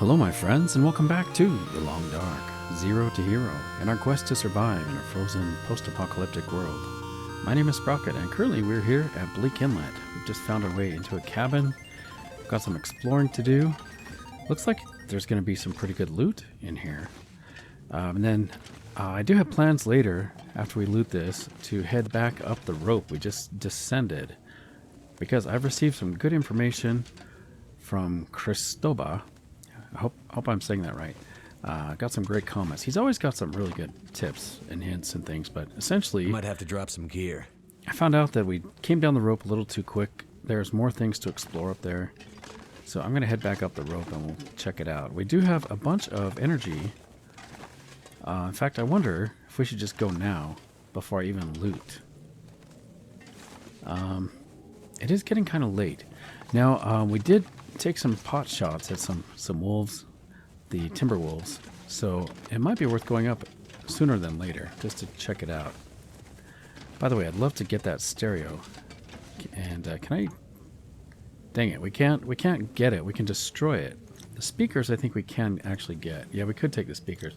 Hello my friends, and welcome back to The Long Dark, Zero to Hero, in our quest to survive in a frozen post-apocalyptic world. My name is Sprocket, and currently we're here at Bleak Inlet. We've just found our way into a cabin, got some exploring to do. Looks like there's going to be some pretty good loot in here. And then I do have plans later, after we loot this, to head back up the rope we just descended, because I've received some good information from Christoba. I hope I'm saying that right. Got some great comments. He's always got some really good tips and hints and things, but essentially... Might have to drop some gear. I found out that we came down the rope a little too quick. There's more things to explore up there. So I'm going to head back up the rope and we'll check it out. We do have a bunch of energy. In fact, I wonder if we should just go now before I even loot. It is getting kind of late. Now, we did take some pot shots at some wolves, the Timberwolves, so it might be worth going up sooner than later just to check it out. By the way, I'd love to get that stereo, and can I... Dang it, we can't get it. We can destroy it. The speakers I think we can actually get. Yeah, we could take the speakers.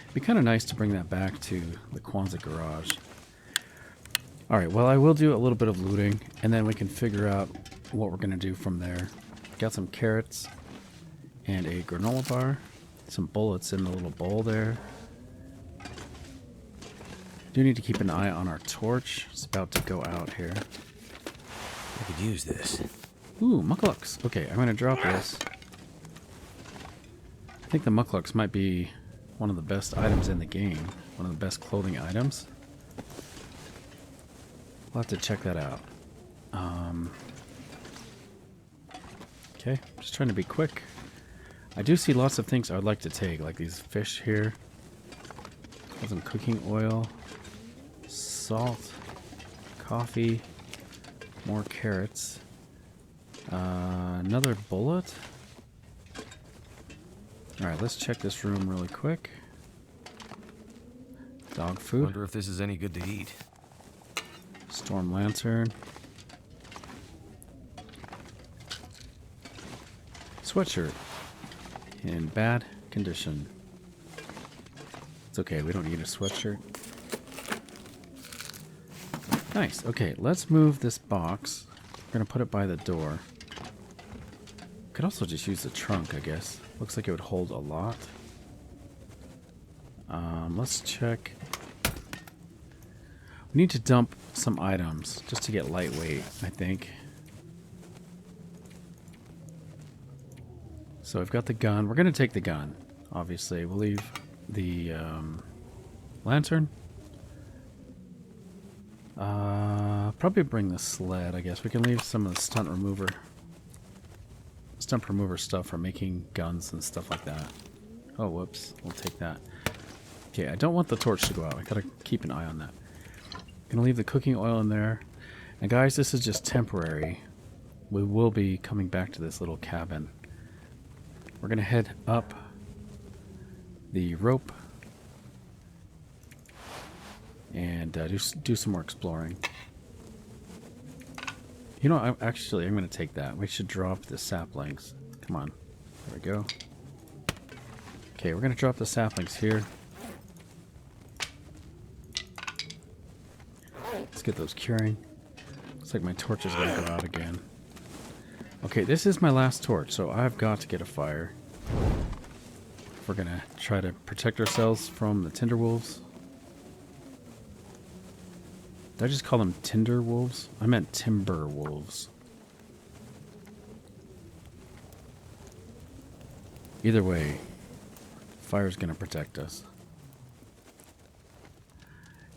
It'd be kind of nice to bring that back to the Kwanzaa garage. Alright, well I will do a little bit of looting, and then we can figure out what we're going to do from there. Got some carrots and a granola bar, some bullets in the little bowl there. Do need to keep an eye on our torch. It's about to go out here. I could use this. Ooh, mucklucks. Okay, I'm going to drop this. I think the mucklucks might be one of the best items in the game. One of the best clothing items. We'll have to check that out. Okay, just trying to be quick. I do see lots of things I would like to take, like these fish here. Got some cooking oil, salt, coffee, more carrots, another bullet. Alright, let's check this room really quick. Dog food. Wonder if this is any good to eat. Storm lantern. Sweatshirt in bad condition. It's okay, we don't need a sweatshirt. Nice. Okay, let's move this box. We're gonna put it by the door. Could also just use the trunk, I guess. Looks like it would hold a lot. Let's check. We need to dump some items just to get lightweight, I think. So I've got the gun. We're going to take the gun, obviously. We'll leave the lantern. Probably bring the sled, I guess. We can leave some of the stunt remover stuff for making guns and stuff like that. Oh, whoops. We'll take that. Okay, I don't want the torch to go out. I got to keep an eye on that. Gonna leave the cooking oil in there. And guys, this is just temporary. We will be coming back to this little cabin. We're gonna head up the rope and do some more exploring. You know, I'm gonna take that. We should drop the saplings. Come on, there we go. Okay, we're gonna drop the saplings here. Let's get those curing. Looks like my torch is gonna go out again. Okay, this is my last torch, so I've got to get a fire. We're gonna try to protect ourselves from the Timberwolves. Did I just call them Timberwolves? I meant Timberwolves. Either way, fire's gonna protect us.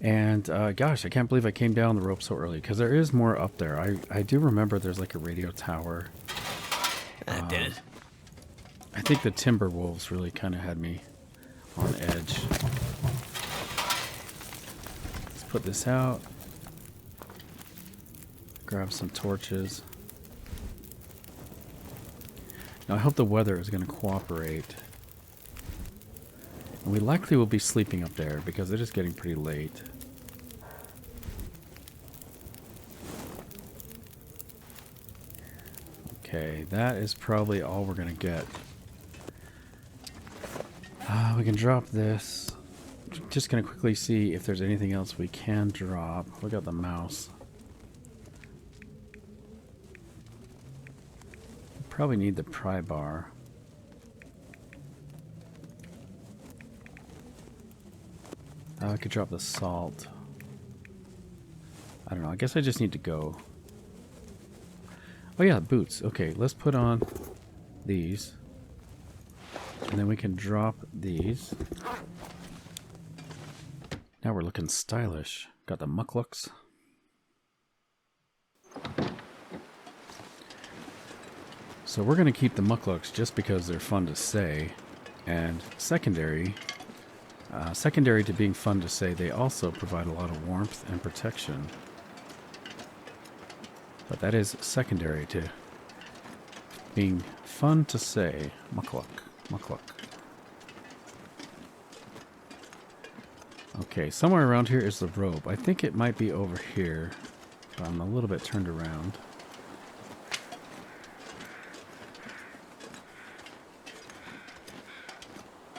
And gosh, I can't believe I came down the rope so early, because there is more up there. I do remember there's like a radio tower. That did it. I think the Timberwolves really kind of had me on edge. Let's put this out. Grab some torches. Now I hope the weather is going to cooperate. And we likely will be sleeping up there because it is getting pretty late. Okay, that is probably all we're going to get. we can drop this. Just gonna quickly see if there's anything else we can drop. Look at the mouse. Probably need the pry bar. I could drop the salt. I don't know. I guess I just need to go. Oh yeah, boots. Okay, let's put on these. And then we can drop these. Now we're looking stylish. Got the mucklucks. So we're going to keep the mucklucks just because they're fun to say. And secondary to being fun to say, they also provide a lot of warmth and protection. But that is secondary to being fun to say. Muckluck. Muckluck. Okay, somewhere around here is the rope. I think it might be over here, but I'm a little bit turned around.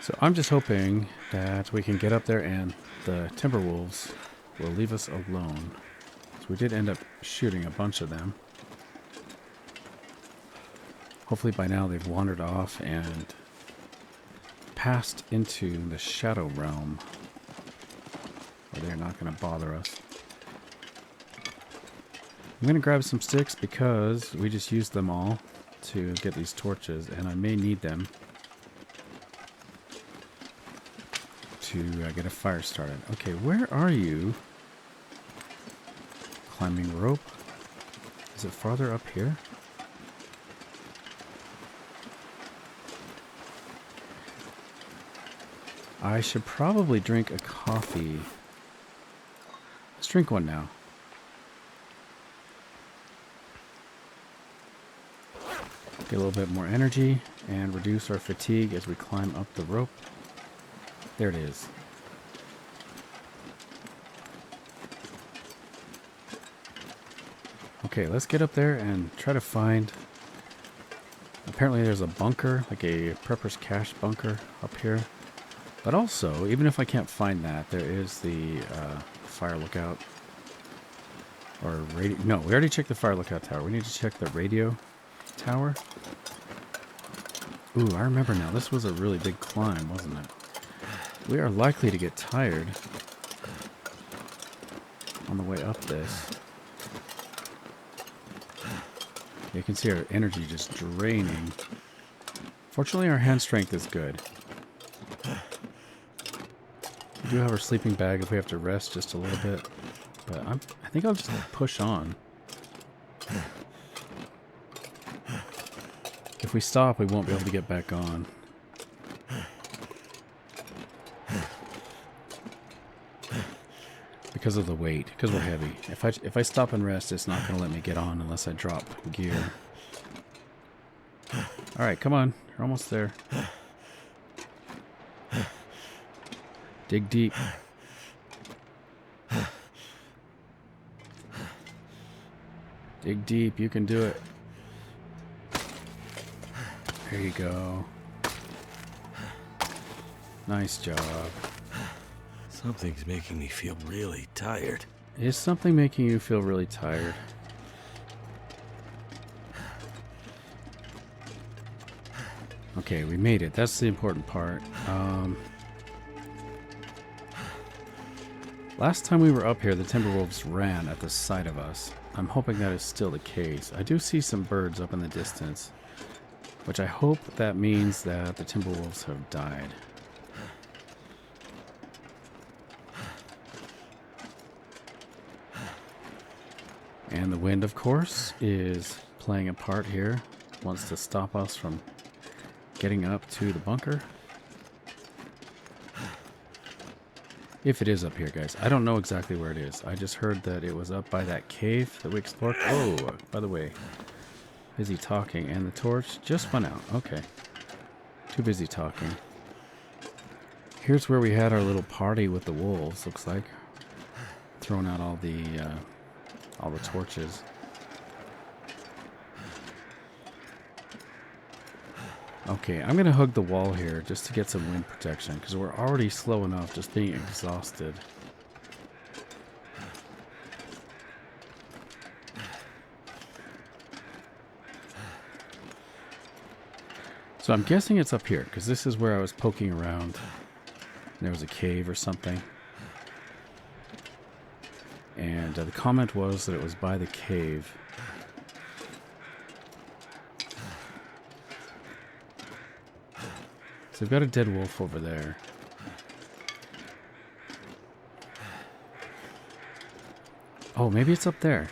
So I'm just hoping that we can get up there and the Timberwolves will leave us alone. So we did end up shooting a bunch of them. Hopefully by now they've wandered off and passed into the shadow realm, where they're not going to bother us. I'm going to grab some sticks because we just used them all to get these torches, and I may need them to get a fire started. Okay, where are you? Climbing rope. Is it farther up here? I should probably drink a coffee. Let's drink one now. Get a little bit more energy and reduce our fatigue as we climb up the rope. There it is. Okay, let's get up there and try to find... Apparently there's a bunker, like a prepper's cache bunker up here. But also, even if I can't find that, there is the fire lookout. Or radio... No, we already checked the fire lookout tower. We need to check the radio tower. Ooh, I remember now. This was a really big climb, wasn't it? We are likely to get tired on the way up this. You can see our energy just draining. Fortunately, our hand strength is good. We do have our sleeping bag if we have to rest just a little bit. But I think I'll just push on. If we stop, we won't be able to get back on. Because of the weight, because we're heavy. If I stop and rest, it's not going to let me get on unless I drop gear. All right, come on. You're almost there. Dig deep. Dig deep. You can do it. There you go. Nice job. Something's making me feel really tired. Is something making you feel really tired? Okay, we made it. That's the important part. Last time we were up here, the Timberwolves ran at the sight of us. I'm hoping that is still the case. I do see some birds up in the distance, which I hope that means that the Timberwolves have died. And the wind, of course, is playing a part here. Wants to stop us from getting up to the bunker. If it is up here, guys. I don't know exactly where it is. I just heard that it was up by that cave that we explored. Oh, by the way, busy talking. And the torch just went out. Okay. Too busy talking. Here's where we had our little party with the wolves, looks like. Throwing out all the torches. Okay, I'm going to hug the wall here just to get some wind protection because we're already slow enough just being exhausted. So I'm guessing it's up here because this is where I was poking around. There was a cave or something. And the comment was that it was by the cave. So we've got a dead wolf over there. Oh, maybe it's up there.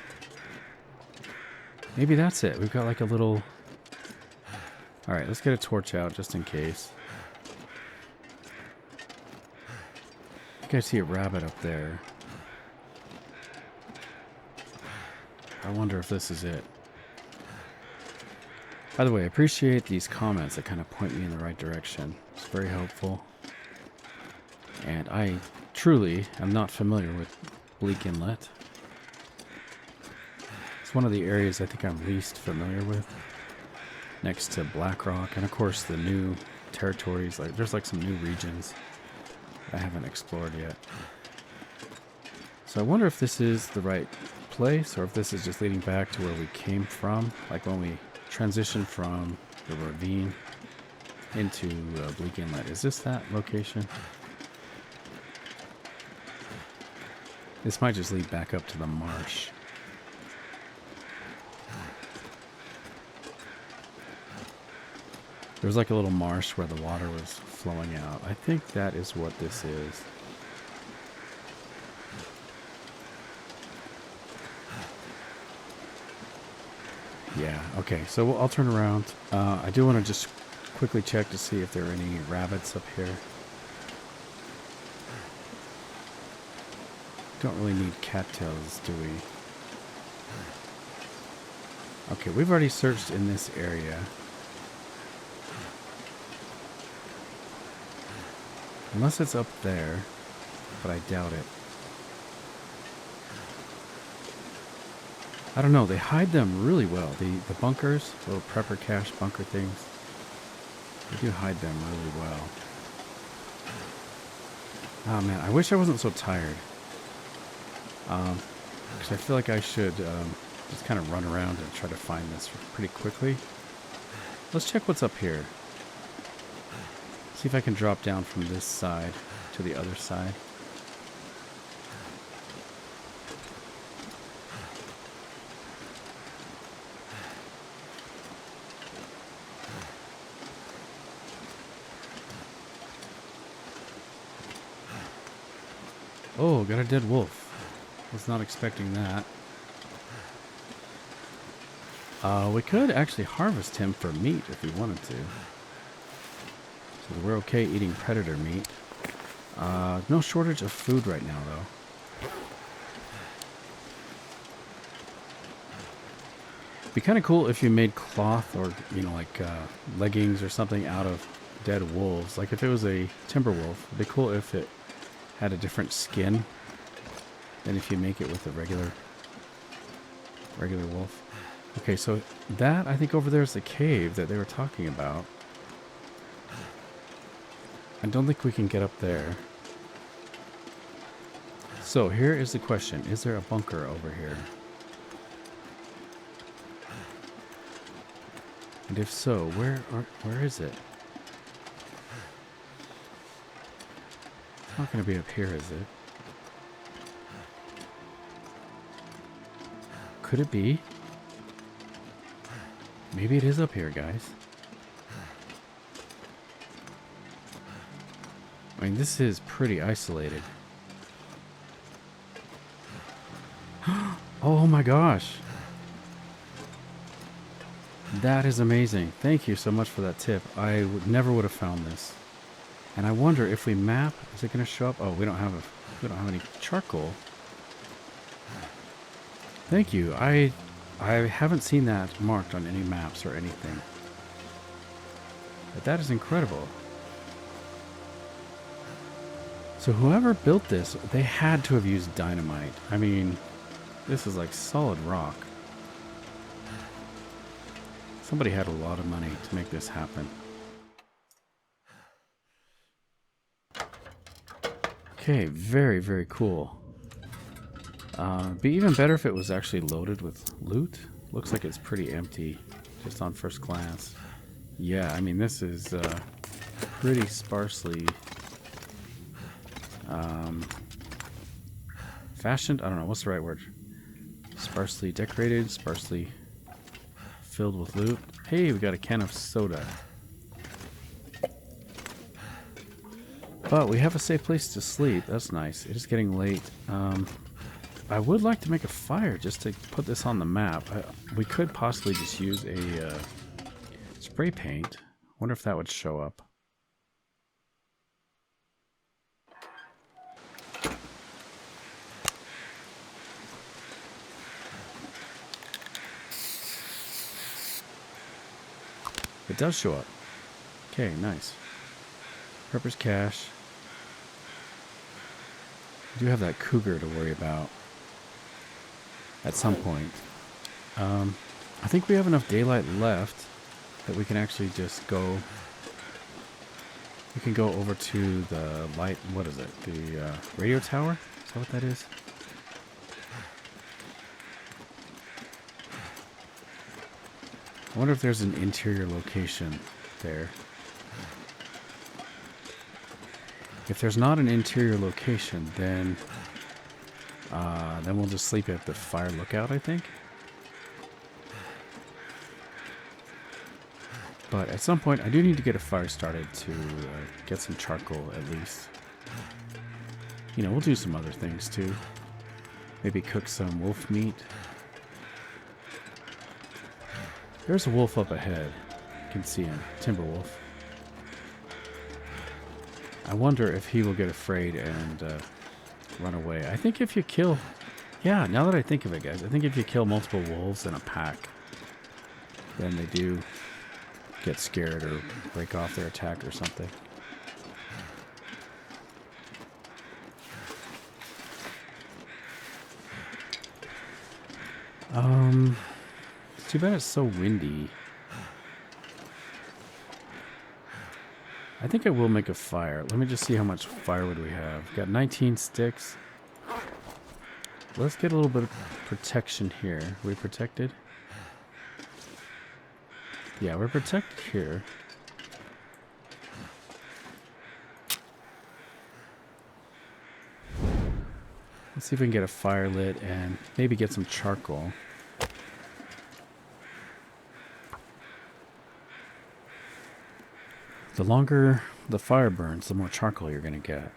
Maybe that's it. We've got like a little... Alright, let's get a torch out just in case. I think I see a rabbit up there. I wonder if this is it. By the way, I appreciate these comments that kind of point me in the right direction. It's very helpful. And I truly am not familiar with Bleak Inlet. It's one of the areas I think I'm least familiar with. Next to Black Rock, and of course the new territories. Like there's like some new regions I haven't explored yet. So I wonder if this is the right place, or if this is just leading back to where we came from, like when we transitioned from the ravine into Bleak Inlet. Is this that location? This might just lead back up to the marsh. There was like a little marsh where the water was flowing out. I think that is what this is. Yeah, okay, so I'll turn around. I do want to just quickly check to see if there are any rabbits up here. Don't really need cattails, do we? Okay, we've already searched in this area. Unless it's up there, but I doubt it. I don't know, they hide them really well. The bunkers, little prepper cache bunker things, they do hide them really well. Oh man, I wish I wasn't so tired. Because I feel like I should just kind of run around and try to find this pretty quickly. Let's check what's up here. See if I can drop down from this side to the other side. Oh, got a dead wolf. Was not expecting that. We could actually harvest him for meat if we wanted to. So we're okay eating predator meat. No shortage of food right now, though. Be kind of cool if you made cloth or, you know, like leggings or something out of dead wolves. Like if it was a Timberwolf, it'd be cool if it had a different skin than if you make it with a regular wolf. Okay, so that, I think over there is the cave that they were talking about. I don't think we can get up there. So here is the question. Is there a bunker over here? And if so, where is it? It's not going to be up here, is it? Could it be? Maybe it is up here, guys. I mean, this is pretty isolated. Oh my gosh. That is amazing. Thank you so much for that tip. I never would have found this. And I wonder if we map, is it going to show up? Oh, we don't have any charcoal. Thank you. I haven't seen that marked on any maps or anything. But that is incredible. So whoever built this, they had to have used dynamite. I mean, this is like solid rock. Somebody had a lot of money to make this happen. Okay, very, very cool. Be even better if it was actually loaded with loot. Looks like it's pretty empty, just on first glance. Yeah, I mean, this is pretty sparsely fashioned. I don't know, what's the right word? Sparsely decorated, sparsely filled with loot. Hey, we got a can of soda. But we have a safe place to sleep. That's nice. It is getting late. I would like to make a fire just to put this on the map. We could possibly just use a spray paint. Wonder if that would show up. It does show up. Okay, nice. Purpose cache. We do have that cougar to worry about at some point. I think we have enough daylight left that we can actually just go. We can go over to the light. What is it? The radio tower? Is that what that is? I wonder if there's an interior location there. If there's not an interior location, then we'll just sleep at the fire lookout, I think. But at some point, I do need to get a fire started to get some charcoal at least. You know, we'll do some other things too. Maybe cook some wolf meat. There's a wolf up ahead. You can see him. Timberwolf. I wonder if he will get afraid and run away. I think if you kill... Yeah, now that I think of it, guys, I think if you kill multiple wolves in a pack, then they do get scared or break off their attack or something. It's too bad it's so windy. I think I will make a fire. Let me just see how much firewood we have. Got 19 sticks. Let's get a little bit of protection here. Are we protected? Yeah, we're protected here. Let's see if we can get a fire lit and maybe get some charcoal. The longer the fire burns, the more charcoal you're going to get.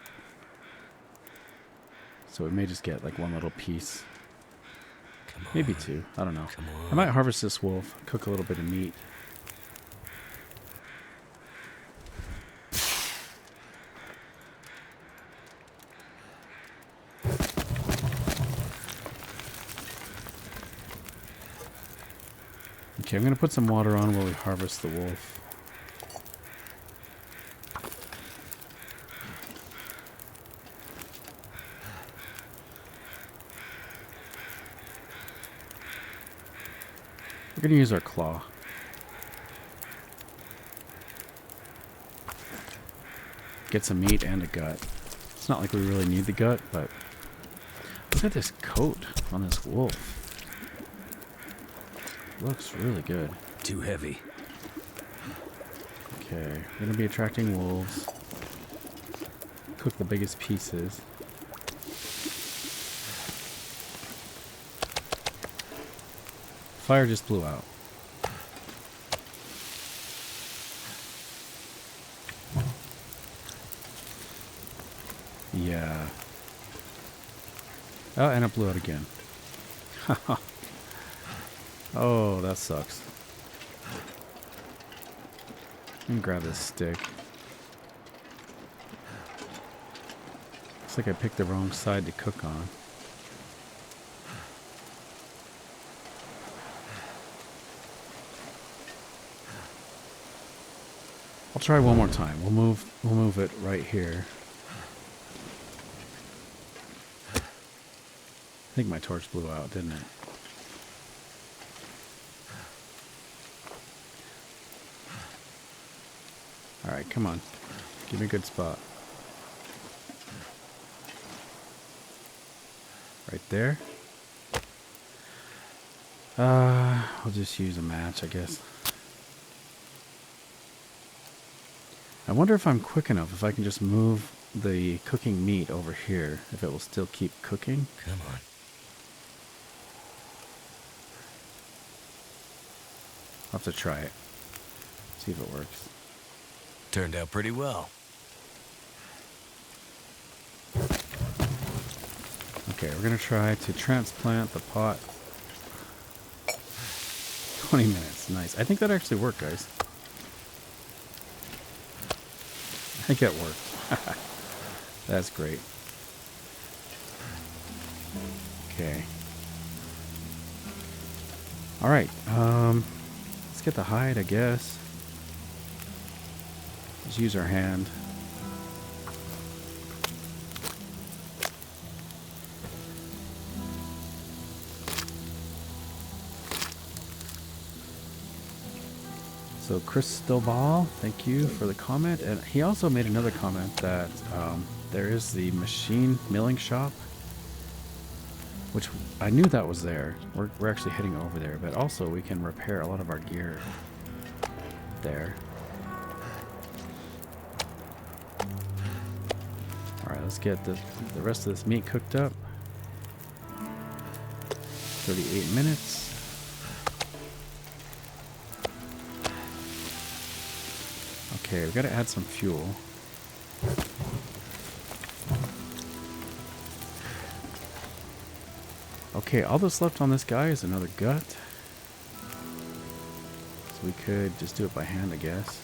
So we may just get like one little piece. Maybe two. I don't know. I might harvest this wolf, cook a little bit of meat. Okay, I'm going to put some water on while we harvest the wolf. We're going to use our claw. Get some meat and a gut. It's not like we really need the gut, but look at this coat on this wolf. Looks really good. Too heavy. Okay, we're going to be attracting wolves. Cook the biggest pieces. Fire just blew out. Yeah. Oh, and it blew out again. Oh, that sucks. Let me grab this stick. Looks like I picked the wrong side to cook on. I'll try one more time. We'll move it right here. I think my torch blew out, didn't it? Alright, come on. Give me a good spot. right there. I'll just use a match, I guess. I wonder if I'm quick enough, if I can just move the cooking meat over here, if it will still keep cooking. Come on. I'll have to try it. See if it works. Turned out pretty well. Okay, we're going to try to transplant the pot. 20 minutes. Nice. I think that actually worked, guys. I think it worked. That's great. Okay. All right. Let's get the hide, I guess. Just use our hand. So Cristobal, thank you for the comment. And he also made another comment that there is the machine milling shop, which I knew that was there. We're actually heading over there, but also we can repair a lot of our gear there. All right, let's get the rest of this meat cooked up. 38 minutes. Okay, we gotta add some fuel. Okay, all that's left on this guy is another gut. So we could just do it by hand, I guess.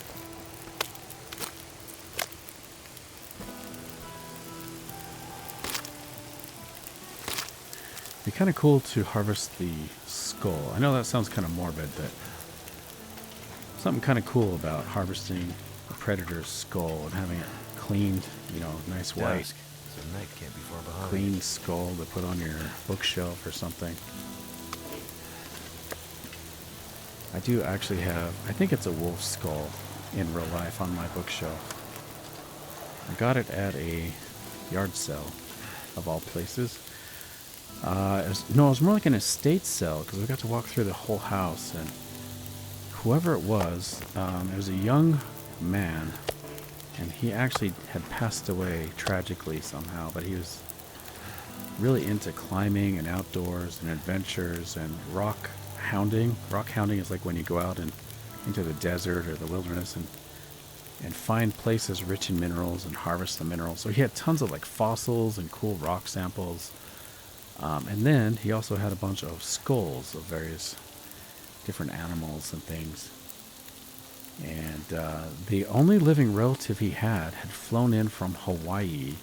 It'd be kind of cool to harvest the skull. I know that sounds kind of morbid, but something kind of cool about harvesting a predator's skull and having it cleaned, you know, nice white. Dusk, so night can't be far behind. Clean skull to put on your bookshelf or something. I do actually have, I think it's a wolf skull in real life on my bookshelf. I got it at a yard sale, of all places. No, it was more like an estate sale because we got to walk through the whole house, and whoever it was a young man, and he actually had passed away tragically somehow, but he was really into climbing and outdoors and adventures and rock hounding. Rock hounding is like when you go out and into the desert or the wilderness and find places rich in minerals and harvest the minerals. So he had tons of like fossils and cool rock samples. And then he also had a bunch of skulls of various different animals and things. And the only living relative he had flown in from Hawaii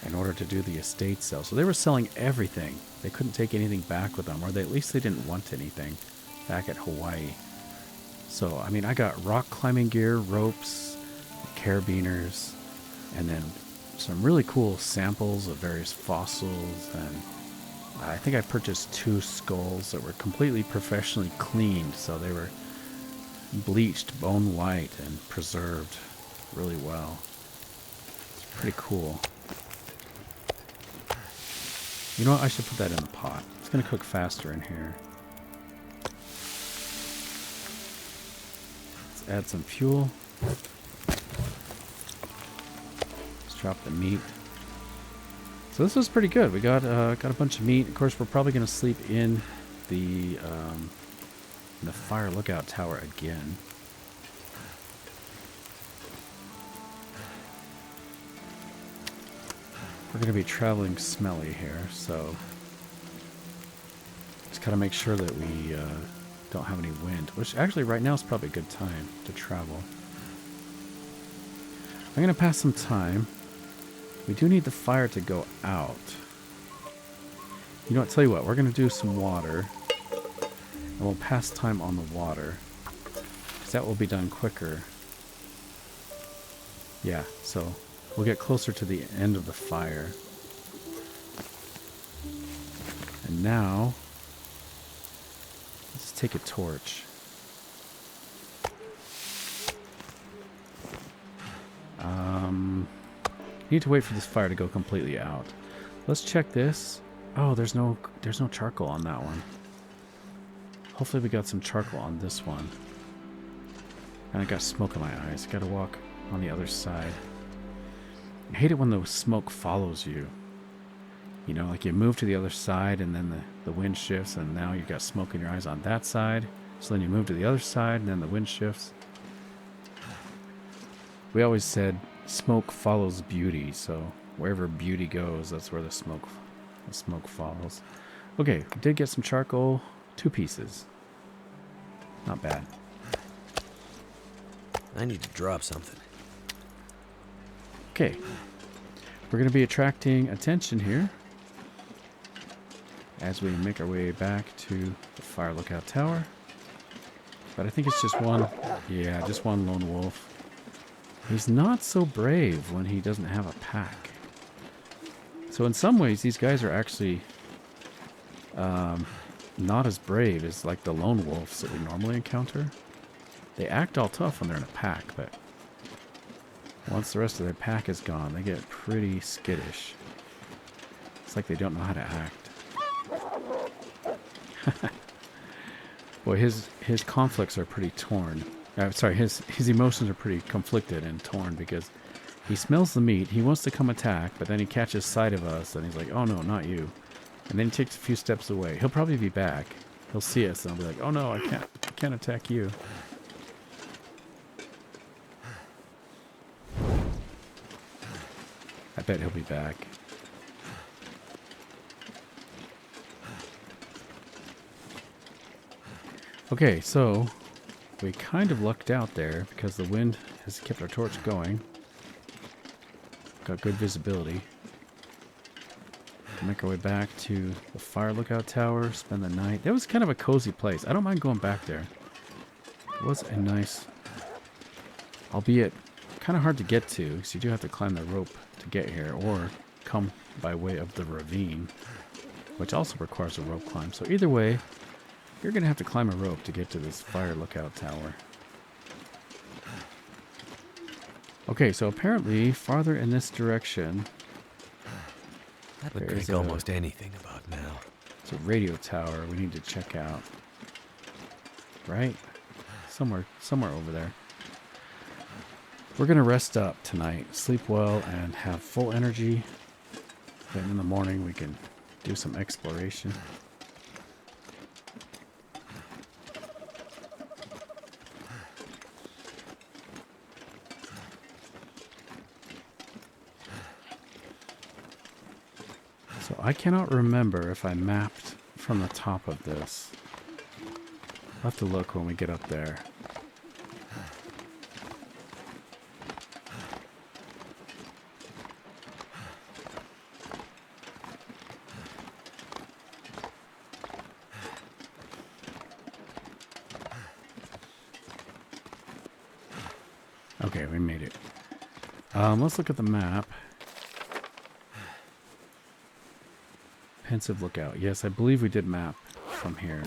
in order to do the estate sale. So they were selling everything. They couldn't take anything back with them, or at least they didn't want anything back at Hawaii. So, I mean, I got rock climbing gear, ropes, carabiners, and then some really cool samples of various fossils. And I think I purchased 2 skulls that were completely professionally cleaned. So they were bleached bone white and preserved really well. It's pretty cool. You know what? I should put that in the pot. It's going to cook faster in here. Let's add some fuel. Let's drop the meat. So this was pretty good. We got a bunch of meat. Of course, we're probably going to sleep in the fire lookout tower again. We're going to be traveling smelly here, so just gotta make sure that we don't have any wind, which actually right now is probably a good time to travel. I'm going to pass some time. We do need the fire to go out. You know what, tell you what, we're going to do some water. And we'll pass time on the water, because that will be done quicker. Yeah, so we'll get closer to the end of the fire. And now, let's take a torch. Need to wait for this fire to go completely out. Let's check this. Oh, there's no charcoal on that one. Hopefully we got some charcoal on this one. And I got smoke in my eyes. Gotta walk on the other side. I hate it when the smoke follows you. You know, like you move to the other side and then the wind shifts and now you've got smoke in your eyes on that side. So then you move to the other side and then the wind shifts. We always said smoke follows beauty, so wherever beauty goes, that's where the smoke follows. Okay, we did get some charcoal. 2 pieces. Not bad. I need to drop something. Okay. We're going to be attracting attention here as we make our way back to the fire lookout tower. But I think it's just one. Yeah, just one lone wolf. He's not so brave when he doesn't have a pack. So in some ways, these guys are actually not as brave as like the lone wolves that we normally encounter. They act all tough when they're in a pack, but once the rest of their pack is gone, they get pretty skittish. It's like they don't know how to act. Boy, his conflicts are pretty torn. Sorry, his emotions are pretty conflicted and torn because he smells the meat, he wants to come attack, but then he catches sight of us and he's like, oh no, not you. And then he takes a few steps away. He'll probably be back. He'll see us and he'll be like, oh no, I can't attack you. I bet he'll be back. Okay, so we kind of lucked out there because the wind has kept our torch going. Got good visibility. Make our way back to the fire lookout tower, spend the night. That was kind of a cozy place. I don't mind going back there. It was a nice, albeit kind of hard to get to because you do have to climb the rope to get here or come by way of the ravine, which also requires a rope climb. So either way, you're going to have to climb a rope to get to this fire lookout tower. Okay, so apparently farther in this direction, That would take almost anything about now. it's a radio tower we need to check out. Right? Somewhere over there. We're going to rest up tonight, sleep well, and have full energy. Then in the morning we can do some exploration. So I cannot remember if I mapped from the top of this. I'll have to look when we get up there. Okay, we made it. Let's look at the map. Pensive lookout. Yes, I believe we did map from here.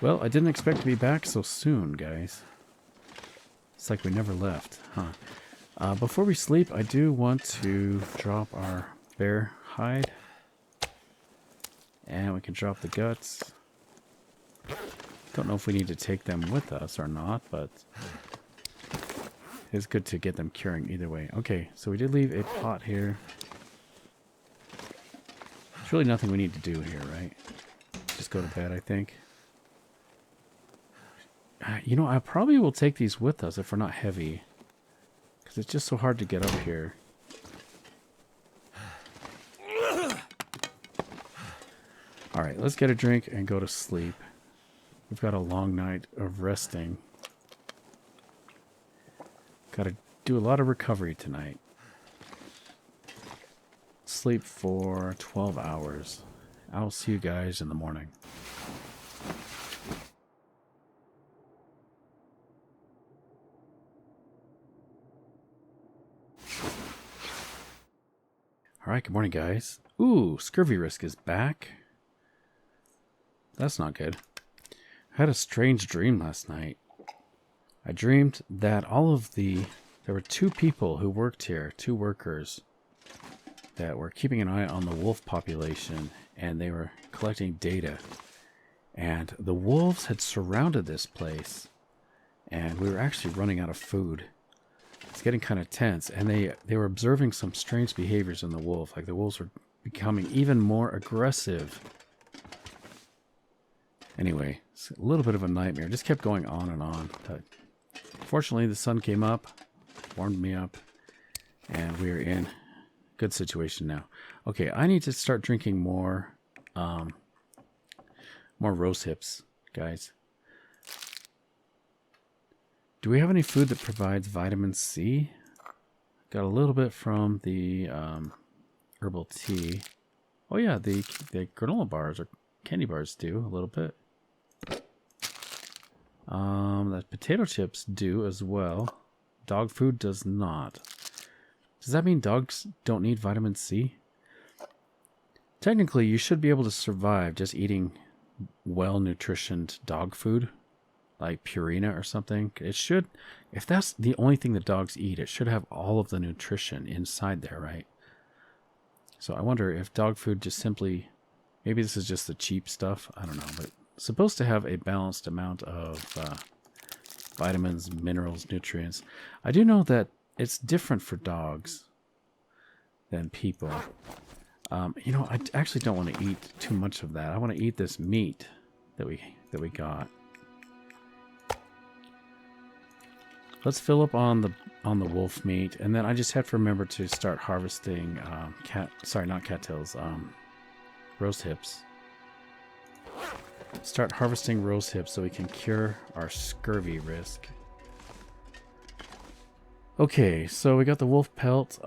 Well, I didn't expect to be back so soon, guys. It's like we never left, huh? Before we sleep, I do want to drop our bear hide. And we can drop the guts. Don't know if we need to take them with us or not, but it's good to get them curing either way. Okay, so we did leave a pot here. There's really nothing we need to do here, right? Just go to bed, I think. You know, I probably will take these with us if we're not heavy. Because it's just so hard to get up here. Alright, let's get a drink and go to sleep. We've got a long night of resting. Got to do a lot of recovery tonight. Sleep for 12 hours. I'll see you guys in the morning. Alright, good morning, guys. Ooh, scurvy risk is back. That's not good. I had a strange dream last night. I dreamed that all of the There were 2 people who worked here, 2 workers, that were keeping an eye on the wolf population, and they were collecting data. And the wolves had surrounded this place, and we were actually running out of food. It's getting kind of tense, and they were observing some strange behaviors in the wolf. Like the wolves were becoming even more aggressive. Anyway, it's a little bit of a nightmare. Just kept going on and on. But fortunately, the sun came up, warmed me up, and we're in good situation now. Okay, I need to start drinking more rose hips, guys. Do we have any food that provides vitamin C? Got a little bit from the herbal tea. Oh yeah, the granola bars or candy bars do a little bit. The potato chips do as well. Dog food does not. Does that mean dogs don't need vitamin C? Technically, you should be able to survive just eating well-nutritioned dog food, like Purina or something. It should, if that's the only thing that dogs eat, it should have all of the nutrition inside there, right? So I wonder if dog food just simply, maybe this is just the cheap stuff. I don't know, but it's supposed to have a balanced amount of vitamins, minerals, nutrients. I do know that it's different for dogs than people. You know, I actually don't want to eat too much of that. I want to eat this meat that we got. Let's fill up on the wolf meat, and then I just have to remember to start harvesting not cattails, rose hips. Start harvesting rose hips so we can cure our scurvy risk. Okay, so we got the wolf pelt.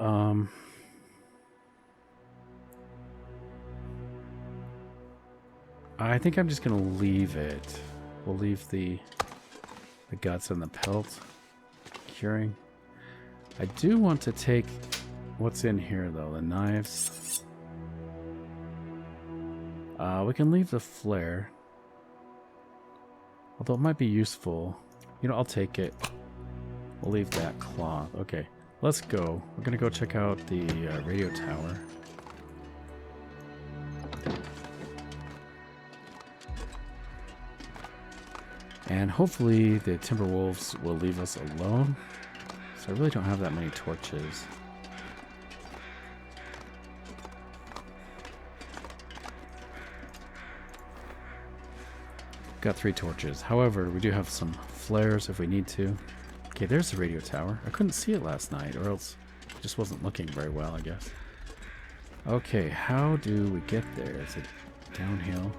I think I'm just gonna leave it. We'll leave the guts and the pelt curing. I do want to take what's in here though, the knives. We can leave the flare, although it might be useful. You know, I'll take it. We'll leave that cloth. Okay, let's go. We're gonna go check out the radio tower. And hopefully the Timberwolves will leave us alone. So I really don't have that many torches. Got 3 torches. However, we do have some flares if we need to. Okay, there's the radio tower. I couldn't see it last night, or else it just wasn't looking very well, I guess. Okay, how do we get there? Is it downhill?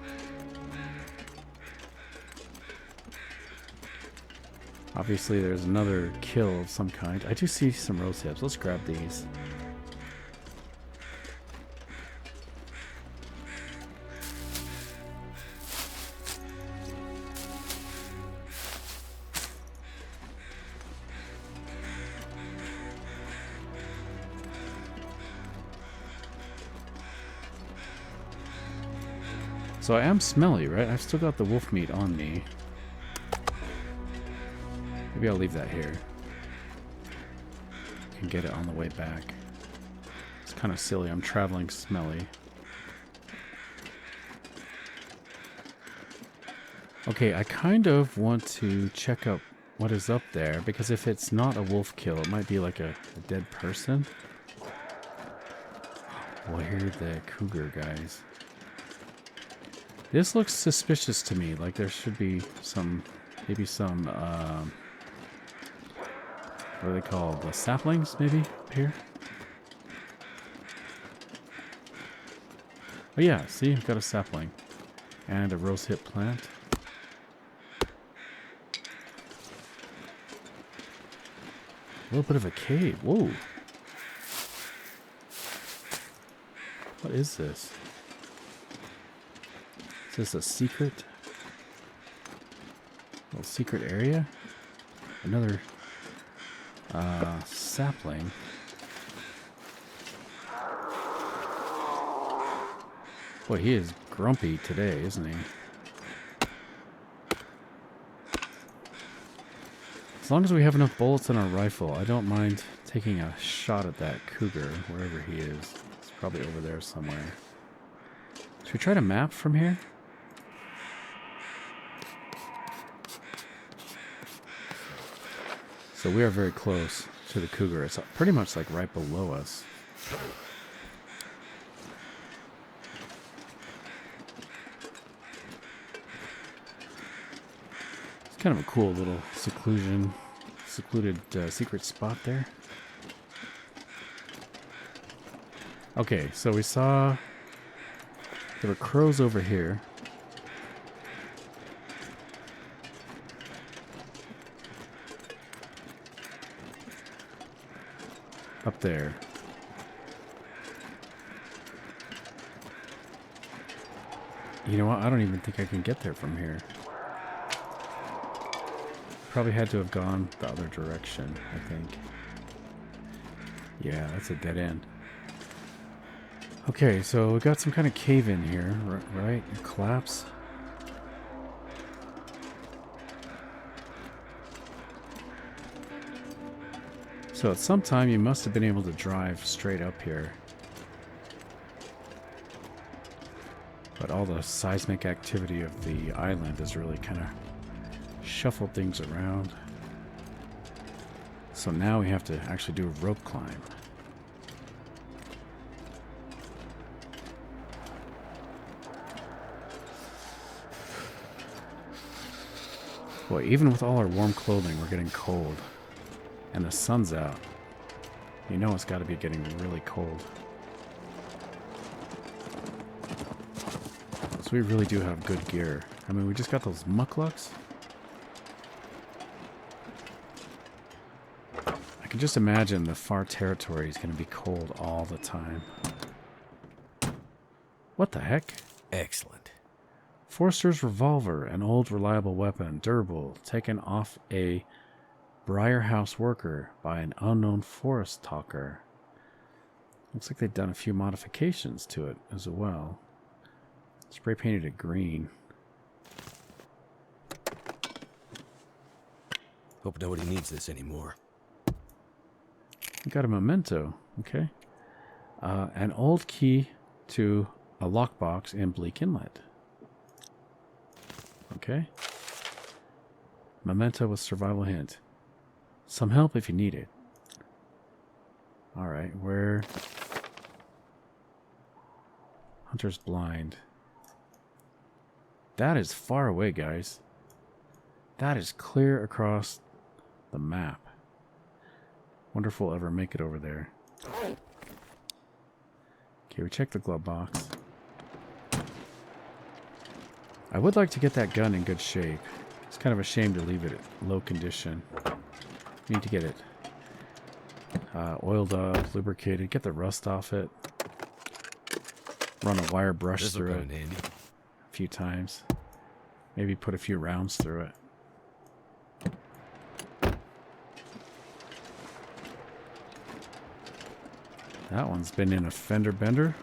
Obviously, there's another kill of some kind. I do see some rose hips. Let's grab these. So I am smelly, right? I've still got the wolf meat on me. Maybe I'll leave that here. Can get it on the way back. It's kind of silly. I'm traveling smelly. Okay, I kind of want to check out what is up there, because if it's not a wolf kill, it might be like a dead person. Boy, here are the cougar guys. This looks suspicious to me. Like there should be some, maybe some, what are they called? The saplings, maybe, up here? Oh yeah, see, I've got a sapling. And a rose hip plant. A little bit of a cave. Whoa. What is this? Is this a secret? Little secret area? Another sapling. Boy, he is grumpy today, isn't he? As long as we have enough bullets in our rifle, I don't mind taking a shot at that cougar, wherever he is. He's probably over there somewhere. Should we try to map from here? So we are very close to the cougar. It's pretty much like right below us. It's kind of a cool little secluded secret spot there. Okay, so we saw there were crows over here. Up there. You know what? I don't even think I can get there from here. Probably had to have gone the other direction, I think. Yeah, that's a dead end. Okay, so we got some kind of cave in here, right? Collapse. So at some time you must have been able to drive straight up here. But all the seismic activity of the island has really kind of shuffled things around. So now we have to actually do a rope climb. Boy, even with all our warm clothing, we're getting cold. And the sun's out. You know it's got to be getting really cold. So we really do have good gear. I mean, we just got those mucklucks. I can just imagine the far territory is going to be cold all the time. What the heck? Excellent. Forster's revolver, an old reliable weapon, durable, taken off a Briar House worker by an unknown forest talker. Looks like they've done a few modifications to it as well. Spray painted it green. Hope nobody needs this anymore. We got a memento. Okay. An old key to a lockbox in Bleak Inlet. Okay. Memento with survival hint. Some help if you need it. Alright, where... Hunter's blind. That is far away, guys. That is clear across the map. Wonder if we'll ever make it over there. Okay, we checked the glove box. I would like to get that gun in good shape. It's kind of a shame to leave it at low condition. Need to get it oiled up, lubricated, get the rust off it. Run a wire brush through it a few times. Maybe put a few rounds through it. That one's been in a fender bender.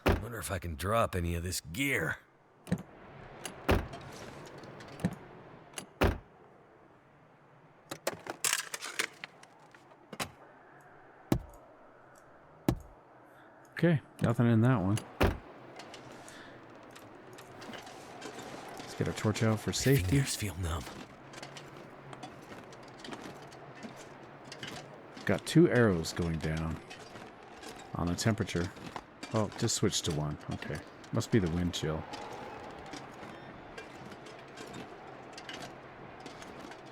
Wonder if I can drop any of this gear. Okay, nothing in that one. Let's get our torch out for safety. Fingers feel numb. Got 2 arrows going down on the temperature. Oh, just switched to 1. Okay. Must be the wind chill.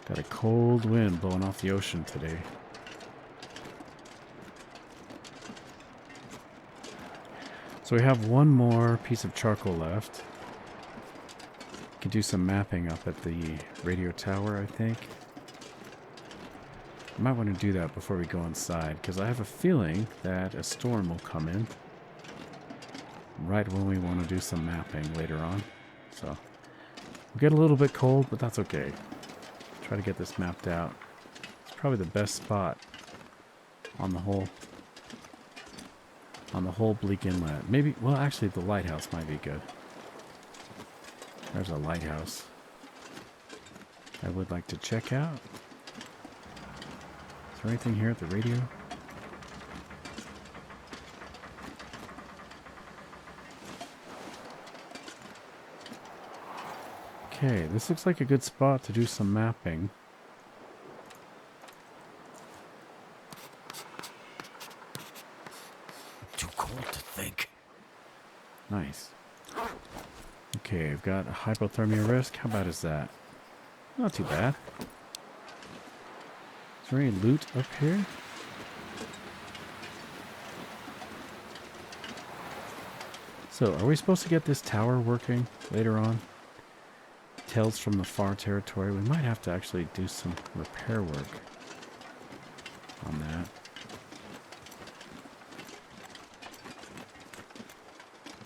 Got a cold wind blowing off the ocean today. So we have one more piece of charcoal left. Can do some mapping up at the radio tower, I think. I might want to do that before we go inside, because I have a feeling that a storm will come in right when we want to do some mapping later on. So we'll get a little bit cold, but that's okay. Try to get this mapped out. It's probably the best spot on the whole on the whole Bleak Inlet. Maybe, well, actually, the lighthouse might be good. There's a lighthouse I would like to check out. Is there anything here at the radio? Okay, this looks like a good spot to do some mapping. Too cold to think. Nice. Okay, I've got a hypothermia risk. How bad is that? Not too bad. Is there any loot up here? So, are we supposed to get this tower working later on? Tales from the Far Territory. We might have to actually do some repair work on that.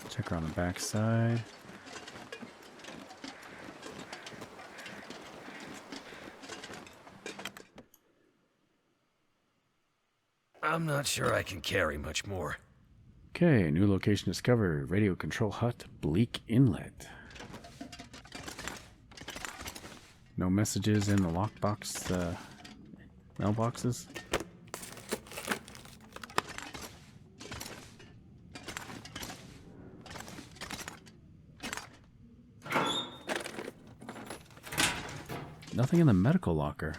Check around the back side. I'm not sure I can carry much more. Okay, new location discovered. Radio control hut, Bleak Inlet. No messages in the lockbox, mailboxes. Nothing in the medical locker.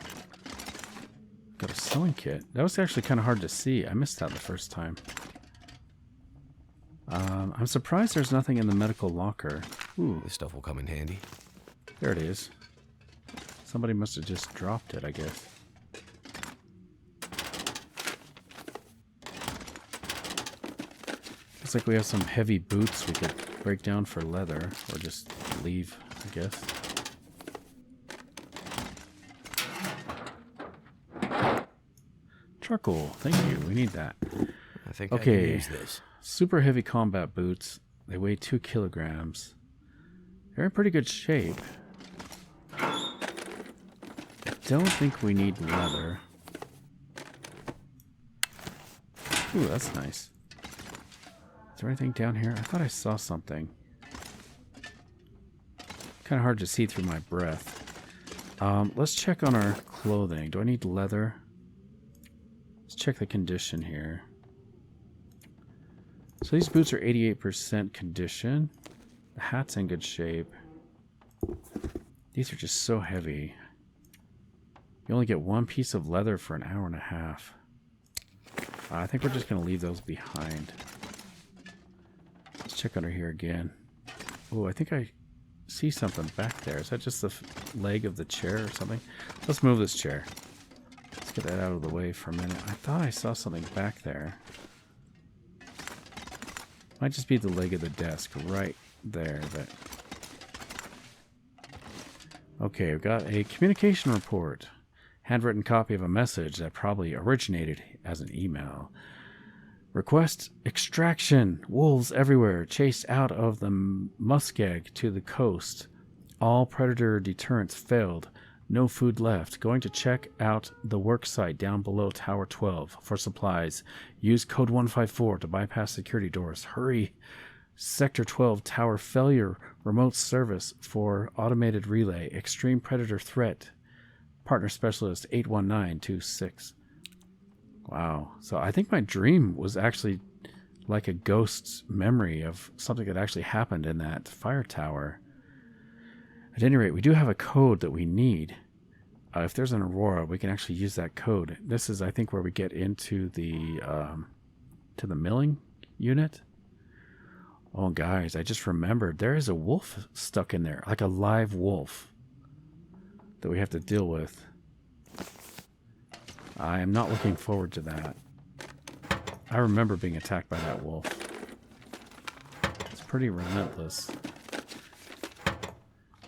Got a sewing kit. That was actually kind of hard to see. I missed that the first time. I'm surprised there's nothing in the medical locker. Ooh, This stuff will come in handy. there it is. Somebody must have just dropped it, I guess. Looks like we have some heavy boots we could break down for leather, or just leave, I guess. Charcoal, thank you, we need that. I think I Okay, can use this. super heavy combat boots. They weigh 2 kilograms. They're in pretty good shape. Don't think we need leather. Ooh, that's nice. Is there anything down here? I thought I saw something. Kind of hard to see through my breath. Let's check on our clothing. Do I need leather? Let's check the condition here. So these boots are 88% condition. The hat's in good shape. These are just so heavy. You only get one piece of leather for an hour and a half. I think we're just going to leave those behind. Let's check under here again. Oh, I think I see something back there. Is that just the leg of the chair or something? Let's move this chair. Let's get that out of the way for a minute. I thought I saw something back there. Might just be the leg of the desk right there. But okay, we've got a communication report. Handwritten copy of a message that probably originated as an email. Request extraction. Wolves everywhere. Chased out of the muskeg to the coast. All predator deterrents failed. No food left. Going to check out the work site down below Tower 12 for supplies. Use code 154 to bypass security doors. Hurry. Sector 12 tower failure. Remote service for automated relay. Extreme predator threat. Partner specialist 81926. Wow. So I think my dream was actually like a ghost's memory of something that actually happened in that fire tower. At any rate, we do have a code that we need. If there's an Aurora, we can actually use that code. This is, I think, where we get into the to the milling unit. Oh, guys, I just remembered there is a wolf stuck in there, like a live wolf that we have to deal with. I am not looking forward to that. I remember being attacked by that wolf. It's pretty relentless.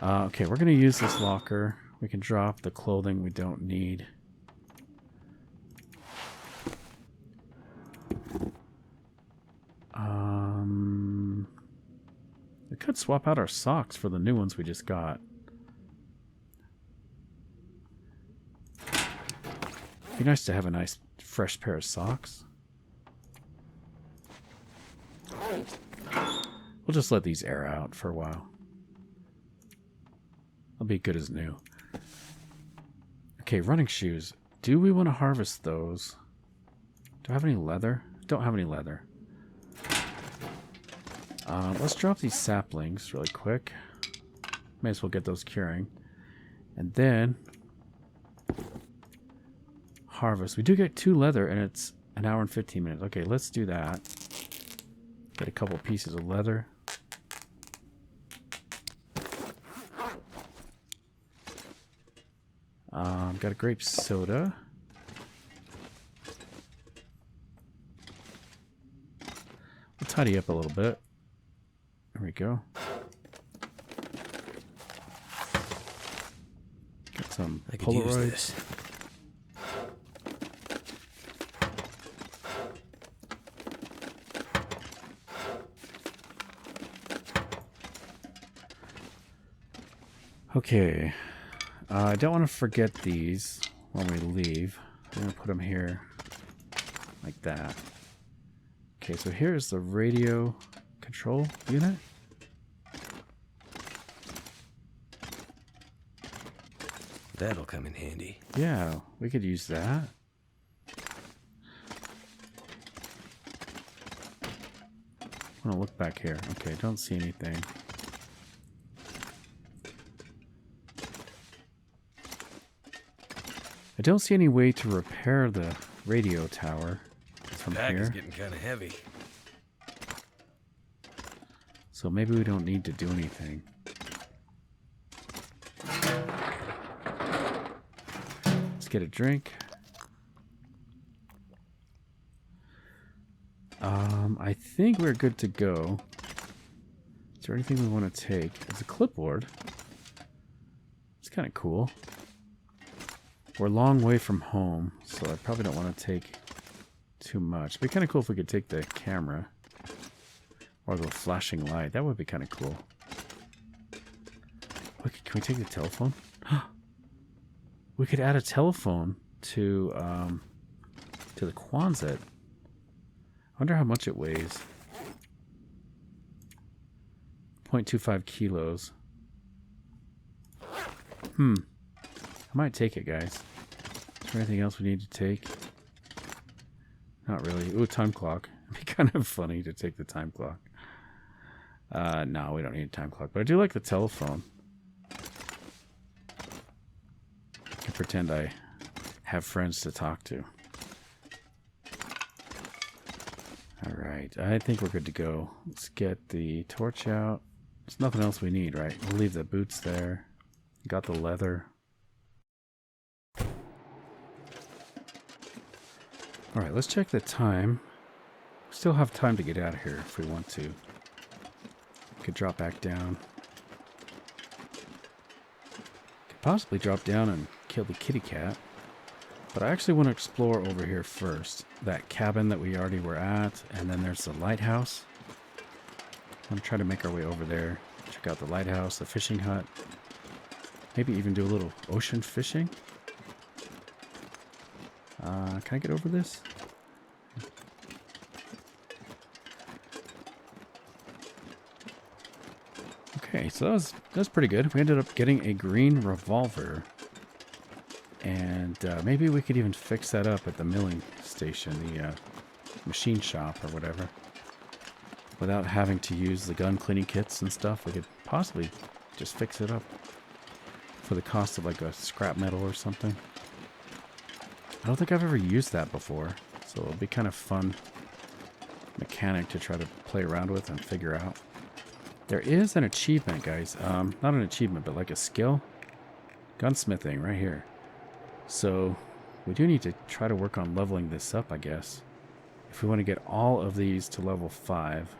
Okay, we're going to use this locker. We can drop the clothing we don't need. We could swap out our socks for the new ones we just got. Be nice to have a nice fresh pair of socks. We'll just let these air out for a while. They'll be good as new. Okay, running shoes. Do we want to harvest those? Do I have any leather? Don't have any leather. Let's drop these saplings really quick. May as well get those curing. And then harvest. We do get 2 leather and it's an hour and 15 minutes. Okay, let's do that. Get a couple pieces of leather. Got a grape soda. We'll tidy up a little bit. There we go. Got some Polaroids. Okay. I don't want to forget these when we leave. I'm going to put them here like that. Okay, so here's the radio control unit. That'll come in handy. Yeah, we could use that. I'm going to look back here. Okay, don't see anything. I don't see any way to repair the radio tower from Pack here. is getting kind of heavy. So maybe we don't need to do anything. Let's get a drink. I think we're good to go. Is there anything we want to take? It's a clipboard. It's kind of cool. We're a long way from home, so I probably don't want to take too much. It'd be kind of cool if we could take the camera. Or the flashing light. That would be kind of cool. Look, can we take the telephone? We could add a telephone to the Quonset. I wonder how much it weighs. 0.25 kilos. I might take it, guys. Is there anything else we need to take? Not really. Ooh, time clock. It'd be kind of funny to take the time clock. No, we don't need a time clock. But I do like the telephone. I can pretend I have friends to talk to. Alright, I think we're good to go. Let's get the torch out. There's nothing else we need, right? We'll leave the boots there. Got the leather. Alright, let's check the time. We still have time to get out of here if we want to. Could drop back down. Could possibly drop down and kill the kitty cat. But I actually want to explore over here first. That cabin that we already were at. And then there's the lighthouse. I'm going to try to make our way over there. Check out the lighthouse, the fishing hut. Maybe even do a little ocean fishing. Can I get over this? Okay, so that was pretty good. We ended up getting a green revolver. And maybe we could even fix that up at the milling station, the machine shop or whatever. Without having to use the gun cleaning kits and stuff, we could possibly just fix it up for the cost of like a scrap metal or something. I don't think I've ever used that before, so it'll be kind of fun mechanic to try to play around with and figure out. There is an achievement, guys. Not an achievement, but like a skill. Gunsmithing right here. So we do need to try to work on leveling this up, I guess. If we want to get all of these to level 5,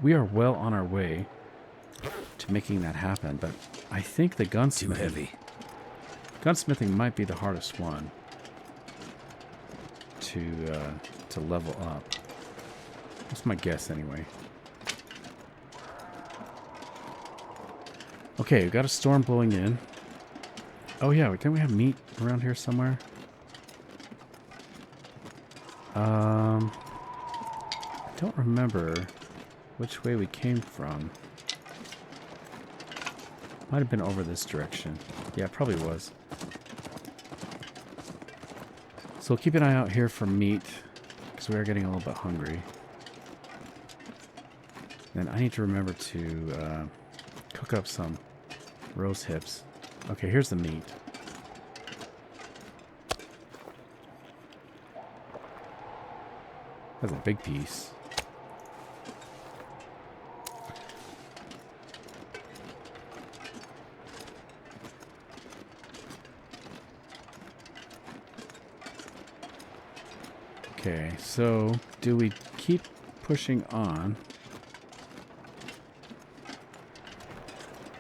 we are well on our way to making that happen. But I think the gunsmithing... Too heavy. Gunsmithing might be the hardest one to level up. That's my guess, anyway. Okay, we've got a storm blowing in. Oh yeah, don't we have meat around here somewhere? Don't don't remember which way we came from. Might have been over this direction. Yeah, it probably was. So we'll keep an eye out here for meat, because we are getting a little bit hungry. And I need to remember to cook up some roast hips. Okay, here's the meat. That's a big piece. Okay, so do we keep pushing on?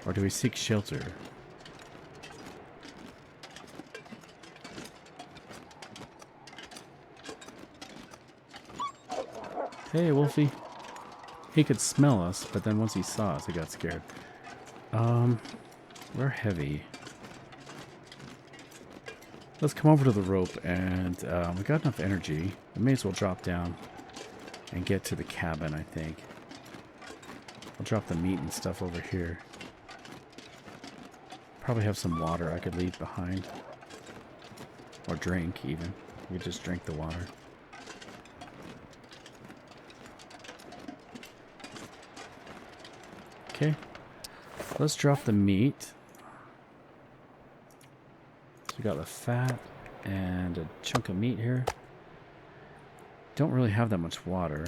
Or do we seek shelter? Hey, Wolfie. He could smell us, but then once he saw us, he got scared. We're heavy. Let's come over to the rope, and we got enough energy. We may as well drop down and get to the cabin, I think. I'll drop the meat and stuff over here. Probably have some water I could leave behind. Or drink, even. We could just drink the water. Okay. Let's drop the meat. So we got the fat and a chunk of meat here. Don't really have that much water.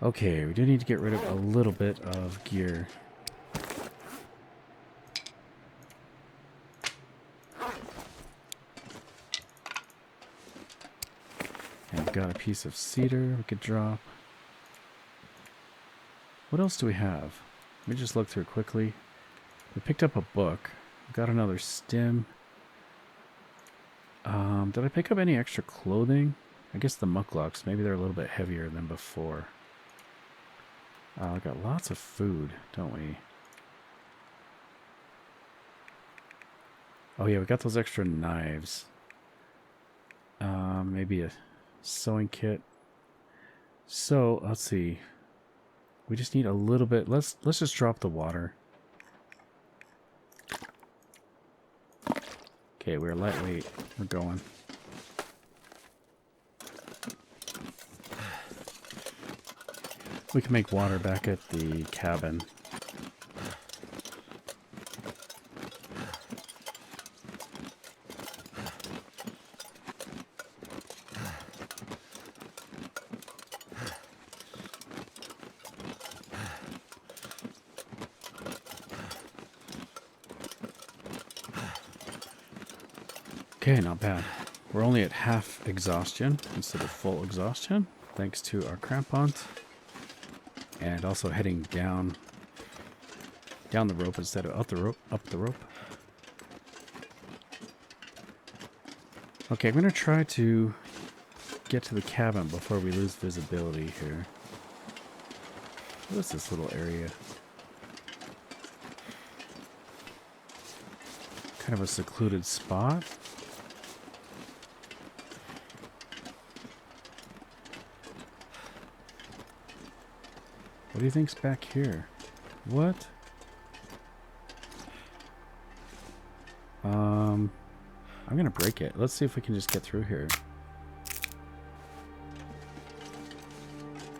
Okay, we do need to get rid of a little bit of gear. And we've got a piece of cedar we could drop. What else do we have? Let me just look through quickly. We picked up a book. We got another stem. Did I pick up any extra clothing? I guess the mucklucks. Maybe they're a little bit heavier than before. We got lots of food, don't we? Oh yeah, we got those extra knives. Maybe a sewing kit. So, let's see. We just need a little bit. Let's just drop the water. Okay, we're lightweight. We're going. We can make water back at the cabin. Okay, not bad. We're only at half exhaustion instead of full exhaustion, thanks to our crampons. And also heading down the rope instead of up the rope. Okay, I'm going to try to get to the cabin before we lose visibility here. What's this little area? Kind of a secluded spot. What do you think's back here? What? I'm gonna break it. Let's see if we can just get through here.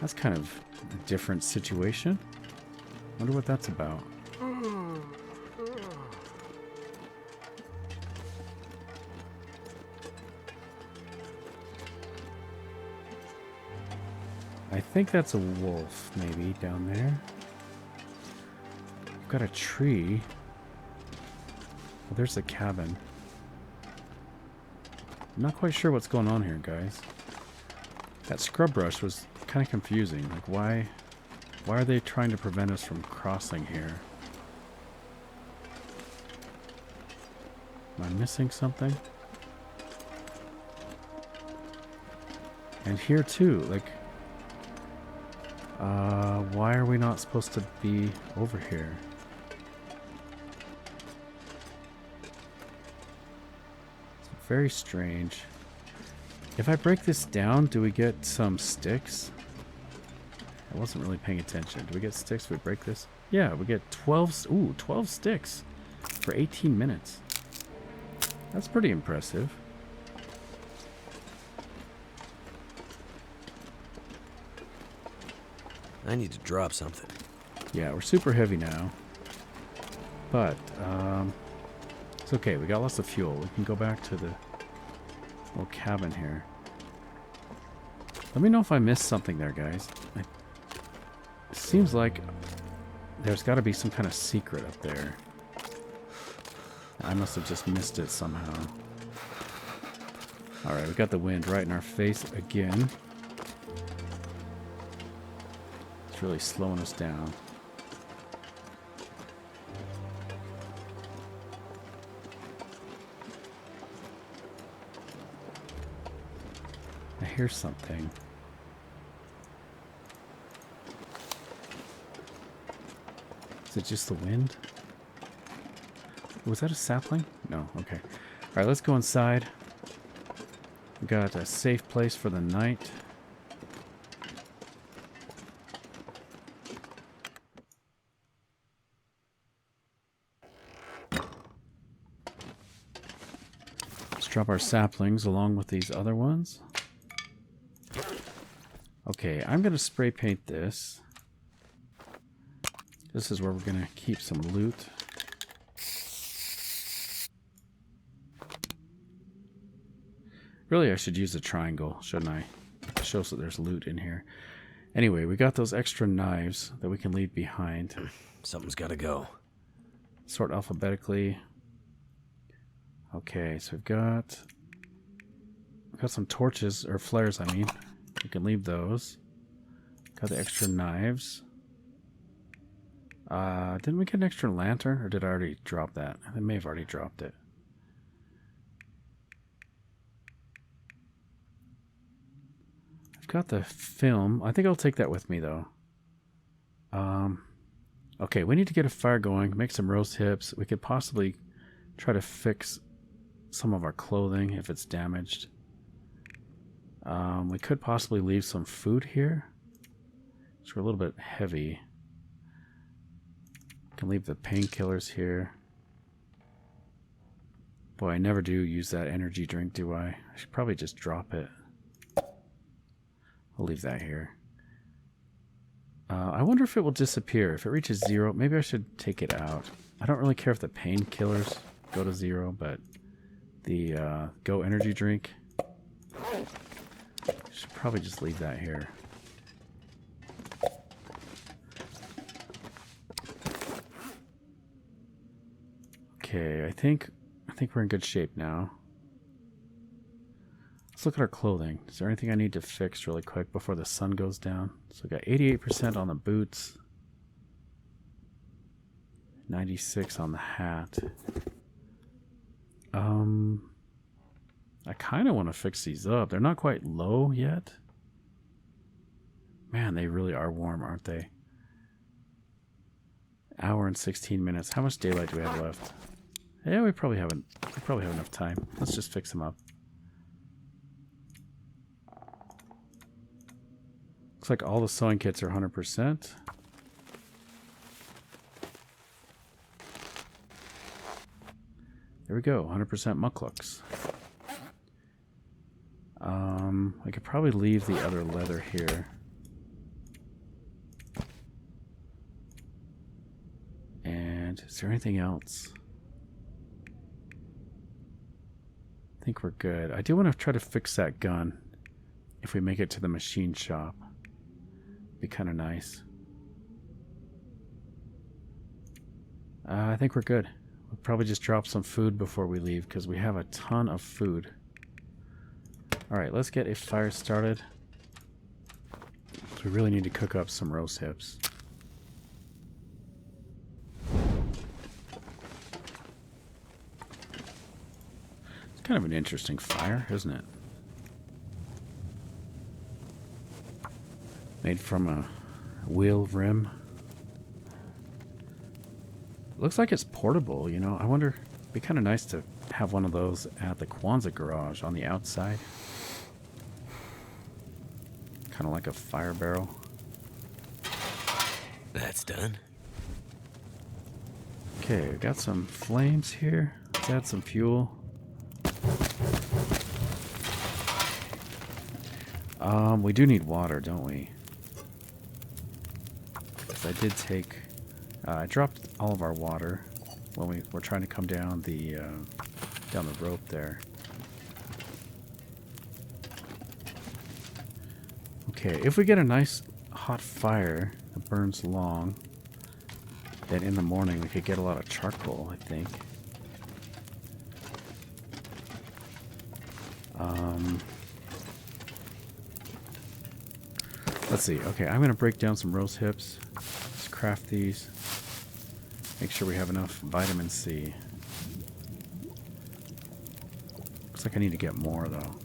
That's kind of a different situation. Wonder what that's about. I think that's a wolf, maybe, down there. We've got a tree. Oh, there's the cabin. I'm not quite sure what's going on here, guys. That scrub brush was kind of confusing. Like, why are they trying to prevent us from crossing here? Am I missing something? And here too, like, why are we not supposed to be over here? Very strange. If I break this down, do we get some sticks? I wasn't really paying attention. Do we get sticks if we break this? Yeah, we get 12... Ooh, 12 sticks for 18 minutes. That's pretty impressive. I need to drop something. Yeah, we're super heavy now. But, it's okay. We got lots of fuel. We can go back to the little cabin here. Let me know if I missed something there, guys. It seems like there's got to be some kind of secret up there. I must have just missed it somehow. Alright, we got the wind right in our face again. It's really slowing us down. I hear something. Is it just the wind? Was that a sapling? No, okay. Alright, let's go inside. We got a safe place for the night. Let's drop our saplings along with these other ones. Okay, I'm going to spray paint this. This is where we're going to keep some loot. Really, I should use a triangle, shouldn't I? It shows that there's loot in here. Anyway, we got those extra knives that we can leave behind. Something's got to go. Sort alphabetically. Okay, so we've got some torches, or flares, I mean. We can leave those. Got the extra knives. Didn't we get an extra lantern, or did I already drop that? I may have already dropped it. I've got the film. I think I'll take that with me, though. Okay, we need to get a fire going, make some roast hips. We could possibly try to fix some of our clothing if it's damaged. We could possibly leave some food here. So we're a little bit heavy. Can leave the painkillers here. Boy, I never do use that energy drink, do I? I should probably just drop it. I'll leave that here. I wonder if it will disappear. If it reaches 0, maybe I should take it out. I don't really care if the painkillers go to 0, but the Go energy drink, should probably just leave that here. Okay, I think we're in good shape now. Let's look at our clothing. Is there anything I need to fix really quick before the sun goes down? So we got 88% on the boots. 96 on the hat. I kind of want to fix these up. They're not quite low yet. Man, they really are warm, aren't they? Hour and 16 minutes. How much daylight do we have left? Yeah, we probably have enough time. Let's just fix them up. Looks like all the sewing kits are 100%. There we go, 100% mucklucks. I could probably leave the other leather here. And is there anything else? I think we're good. I do want to try to fix that gun if we make it to the machine shop. Be kind of nice. I think we're good. We'll probably just drop some food before we leave because we have a ton of food. Alright, let's get a fire started. We really need to cook up some roast hips. It's kind of an interesting fire, isn't it? Made from a wheel rim. Looks like it's portable, you know. I wonder, it'd be kind of nice to have one of those at the Kwanzaa garage on the outside. Kind of like a fire barrel. That's done. Okay, we got some flames here. Let's add some fuel. We do need water, don't we? Because I did take... I dropped all of our water when we were trying to come down the rope there. Okay, if we get a nice hot fire that burns long, then in the morning we could get a lot of charcoal, I think. Let's see. Okay, I'm going to break down some rose hips. Let's craft these. Make sure we have enough vitamin C. Looks like I need to get more, though.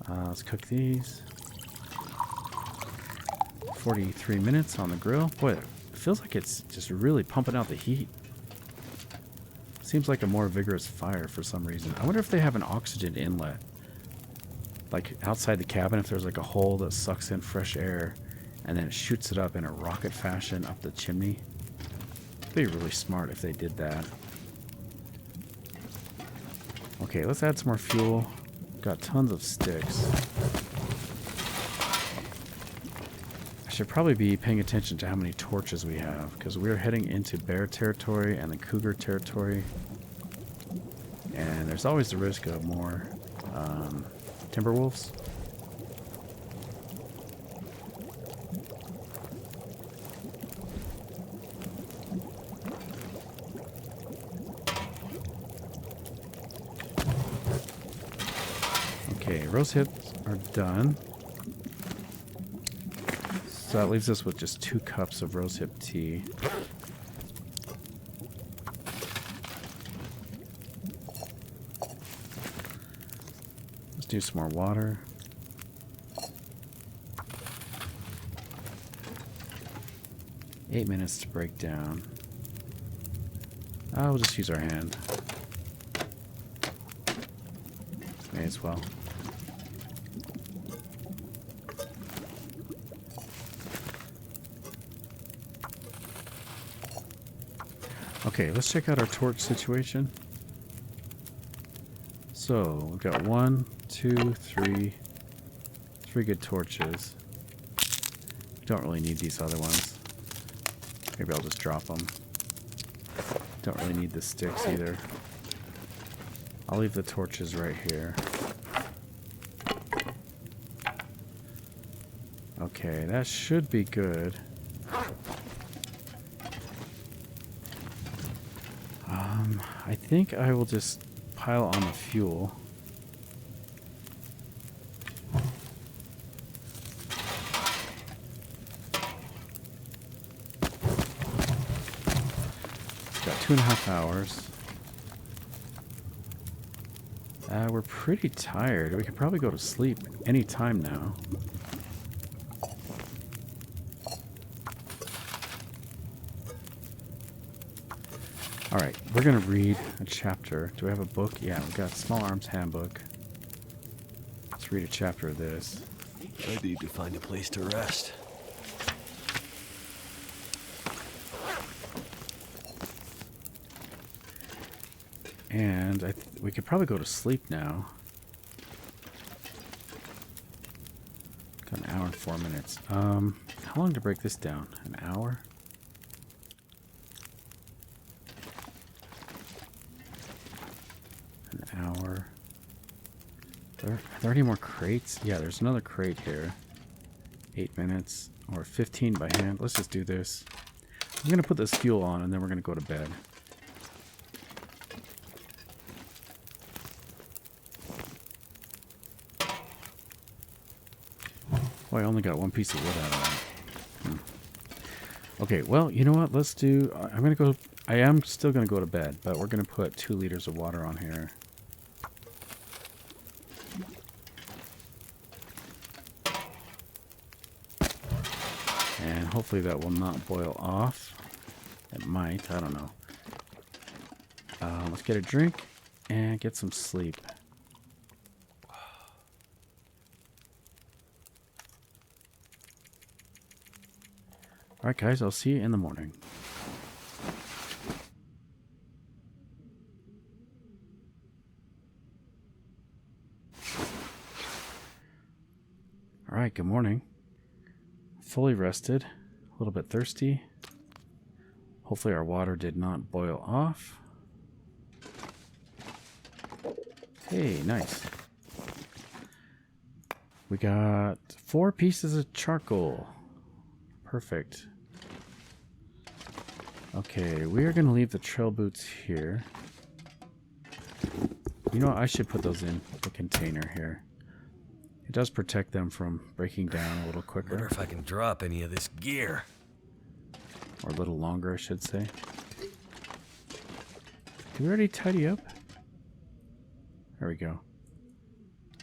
Let's cook these. 43 minutes on the grill. Boy, it feels like it's just really pumping out the heat. Seems like a more vigorous fire for some reason. I wonder if they have an oxygen inlet. Like outside the cabin, if there's like a hole that sucks in fresh air and then it shoots it up in a rocket fashion up the chimney. It'd be really smart if they did that. Okay, let's add some more fuel. Got tons of sticks. I should probably be paying attention to how many torches we have, because we're heading into bear territory and the cougar territory. And there's always the risk of more Timberwolves. Okay, rose hips are done. So that leaves us with just 2 cups of rosehip tea. Let's do some more water. Eight minutes to break down. We'll just use our hand. May as well. Okay, let's check out our torch situation. So, we've got 1, 2, 3 good torches. Don't really need these other ones. Maybe I'll just drop them. Don't really need the sticks either. I'll leave the torches right here. Okay, that should be good. I think I will just pile on the fuel. Got 2.5 hours. We're pretty tired. We could probably go to sleep any time now. Alright, we're going to read a chapter. Do we have a book? Yeah, we've got Small Arms Handbook. Let's read a chapter of this. I need to find a place to rest. And we could probably go to sleep now. Got an hour and 4 minutes. How long to break this down? An hour? An hour. Are there any more crates? Yeah, there's another crate here. 8 minutes or 15 by hand. Let's just do this. I'm going to put this fuel on and then we're going to go to bed. Oh, I only got 1 piece of wood out of that. Okay, well, you know what? Let's do... I am still going to go to bed, but we're going to put 2 liters of water on here. And hopefully that will not boil off. It might. I don't know. Let's get a drink and get some sleep. Alright guys, I'll see you in the morning. Alright, good morning. Fully rested, a little bit thirsty. Hopefully our water did not boil off. Hey, nice. We got 4 pieces of charcoal. Perfect. Okay, we are going to leave the trail boots here. You know what? I should put those in the container here. It does protect them from breaking down a little quicker. I wonder if I can drop any of this gear. Or a little longer, I should say. Did we already tidy up? There we go.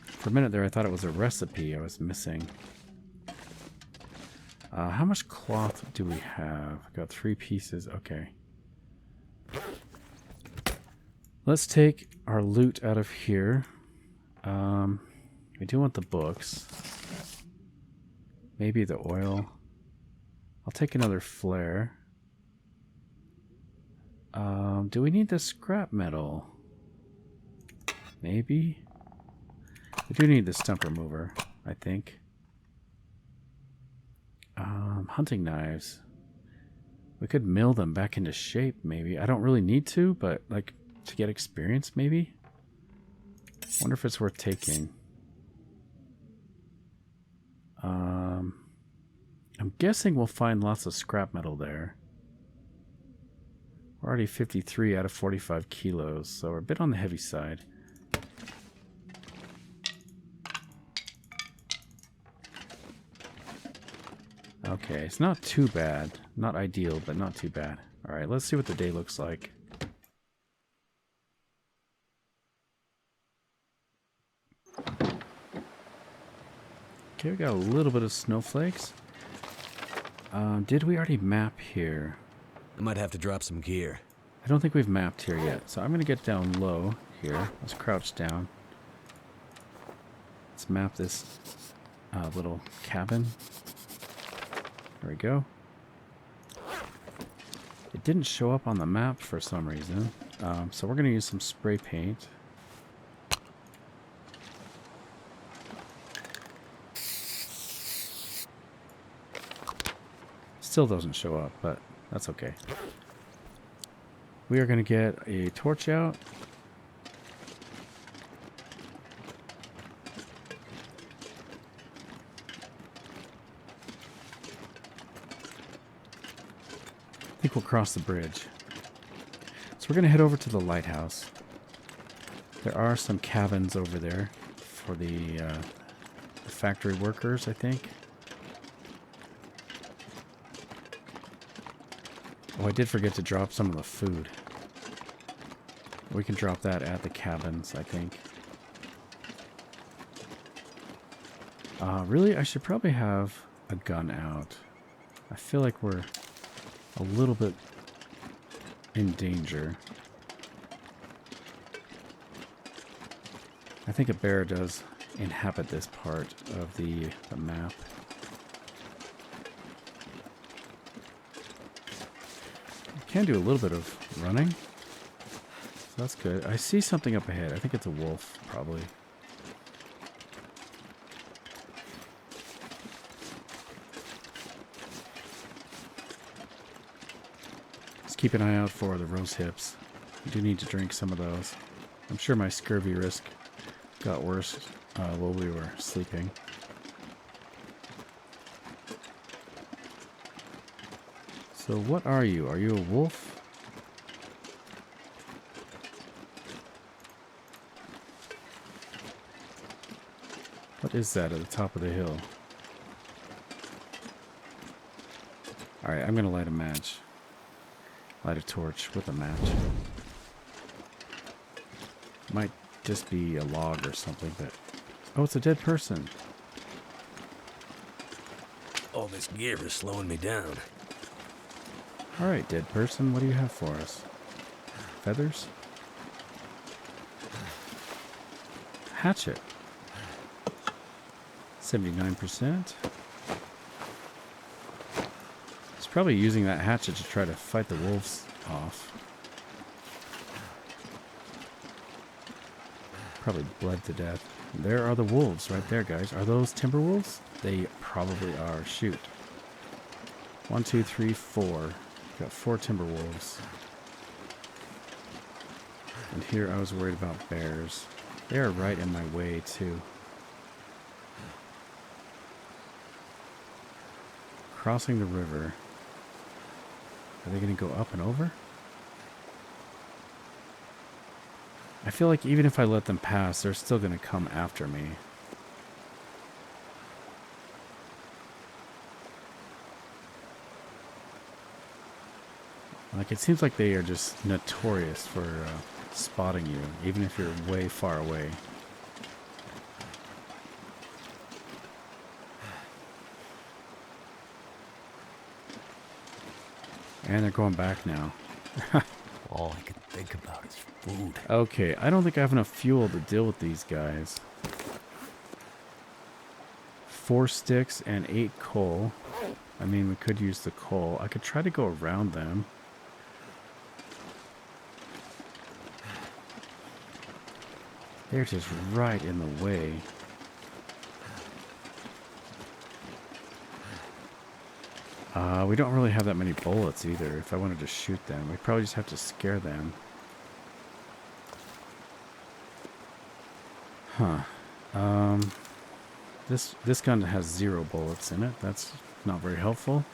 For a minute there, I thought it was a recipe I was missing. How much cloth do we have? Got 3 pieces. Okay. Let's take our loot out of here. We do want the books. Maybe the oil. I'll take another flare. Do we need the scrap metal? Maybe. We do need the stump remover, I think. Hunting knives. We could mill them back into shape, maybe. I don't really need to, but like to get experience, maybe. Wonder if it's worth taking. I'm guessing we'll find lots of scrap metal there. We're already 53 out of 45 kilos, so we're a bit on the heavy side. Okay, it's not too bad. Not ideal, but not too bad. Alright, let's see what the day looks like. Okay, we got a little bit of snowflakes. Did we already map here? I might have to drop some gear. I don't think we've mapped here yet, so I'm going to get down low here. Let's crouch down. Let's map this little cabin. There we go. It didn't show up on the map for some reason, so we're going to use some spray paint. Still doesn't show up, but that's okay. We are going to get a torch out. I think we'll cross the bridge. So we're going to head over to the lighthouse. There are some cabins over there for the factory workers, I think. Oh, I did forget to drop some of the food. We can drop that at the cabins, I think. Really, I should probably have a gun out. I feel like we're a little bit in danger. I think a bear does inhabit this part of the map. Can do a little bit of running, so that's good. I see something up ahead. I think it's a wolf, probably. Just keep an eye out for the rose hips. I do need to drink some of those. I'm sure my scurvy risk got worse while we were sleeping. So what are you? Are you a wolf? What is that at the top of the hill? Alright, I'm gonna light a match. Light a torch with a match. Might just be a log or something, but... Oh, it's a dead person. All this gear is slowing me down. Alright, dead person, what do you have for us? Feathers? Hatchet. 79%. He's probably using that hatchet to try to fight the wolves off. Probably bled to death. There are the wolves right there, guys. Are those Timberwolves? They probably are. Shoot. 1, 2, 3, 4. Got 4 Timberwolves. And here I was worried about bears. They are right in my way, too. Crossing the river. Are they going to go up and over? I feel like even if I let them pass, they're still going to come after me. Like, it seems like they are just notorious for spotting you, even if you're way far away. And they're going back now. All I can think about is food. Okay, I don't think I have enough fuel to deal with these guys. 4 sticks and 8 coal. I mean, we could use the coal. I could try to go around them. They're just right in the way. We don't really have that many bullets either. If I wanted to shoot them, we'd probably just have to scare them. Huh. This gun has 0 bullets in it. That's not very helpful.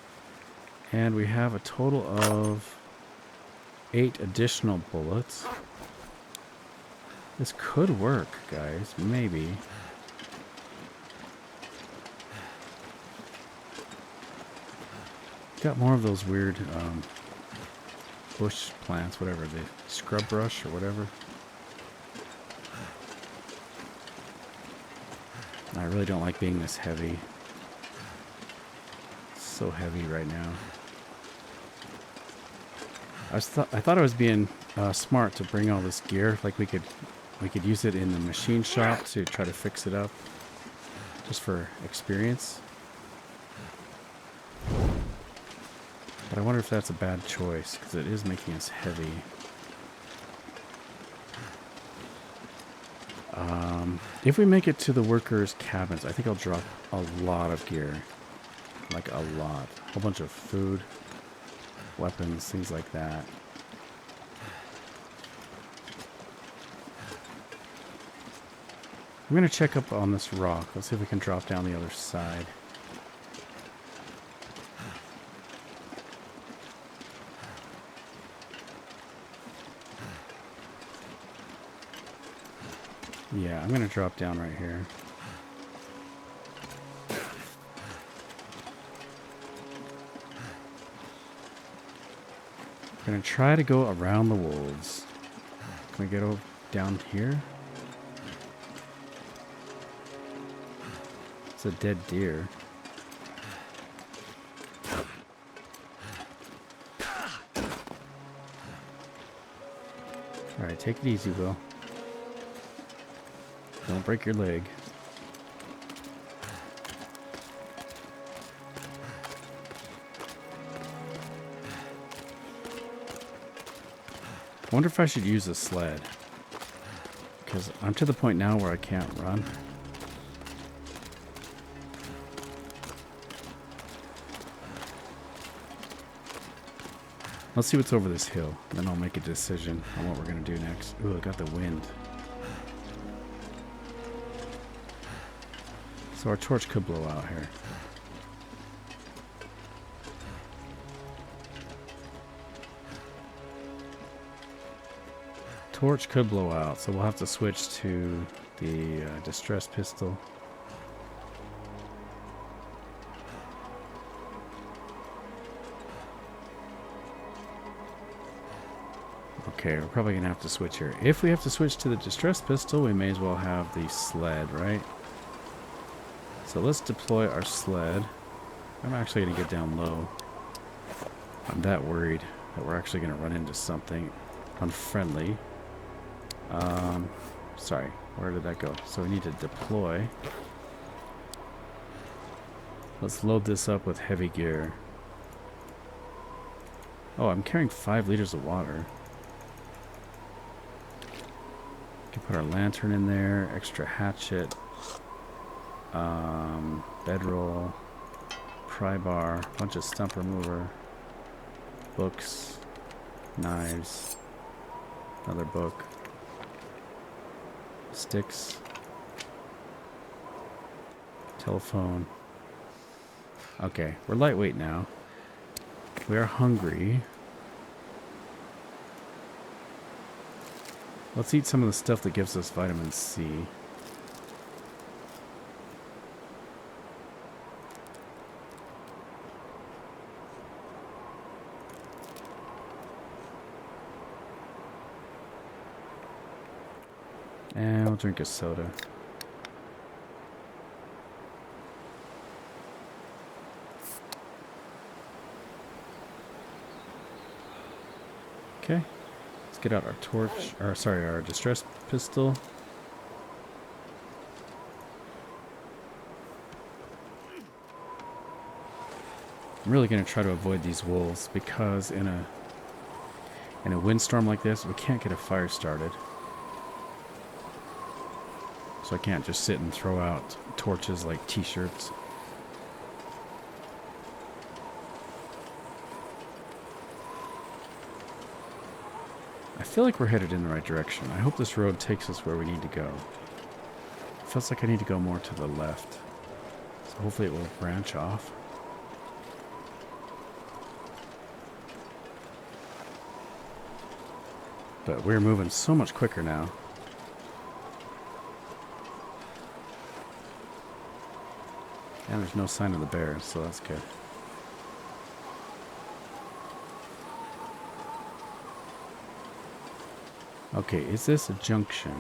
And we have a total of 8 additional bullets. This could work, guys. Maybe. Got more of those weird bush plants, whatever. The scrub brush or whatever. I really don't like being this heavy. It's so heavy right now. I thought I was being smart to bring all this gear. Like we could use it in the machine shop to try to fix it up, just for experience. But I wonder if that's a bad choice, because it is making us heavy. If we make it to the workers' cabins, I think I'll drop a lot of gear. Like a lot. A whole bunch of food, weapons, things like that. I'm going to check up on this rock. Let's see if we can drop down the other side. Yeah, I'm going to drop down right here. I'm going to try to go around the wolves. Can we get over down here? It's a dead deer. Alright, take it easy, Will. Don't break your leg. I wonder if I should use a sled. Because I'm to the point now where I can't run. Let's see what's over this hill. Then I'll make a decision on what we're going to do next. Ooh, I got the wind. So our torch could blow out here. Torch could blow out, so we'll have to switch to the distress pistol. Okay, we're probably going to have to switch here. If we have to switch to the distress pistol, we may as well have the sled, right? So let's deploy our sled. I'm actually going to get down low. I'm that worried that we're actually going to run into something unfriendly. Sorry, where did that go? So we need to deploy. Let's load this up with heavy gear. Oh, I'm carrying 5 liters of water. We can put our lantern in there, extra hatchet, bedroll, pry bar, bunch of stump remover, books, knives, another book, sticks, telephone. Okay, we're lightweight now. We are hungry. Let's eat some of the stuff that gives us vitamin C. And we'll drink a soda. Okay, let's get out our torch, or sorry, our distress pistol. I'm really going to try to avoid these wolves because in a windstorm like this, we can't get a fire started. So I can't just sit and throw out torches like t-shirts. I feel like we're headed in the right direction. I hope this road takes us where we need to go. It feels like I need to go more to the left. So hopefully it will branch off. But we're moving so much quicker now. And there's no sign of the bears, so that's good. Okay, is this a junction?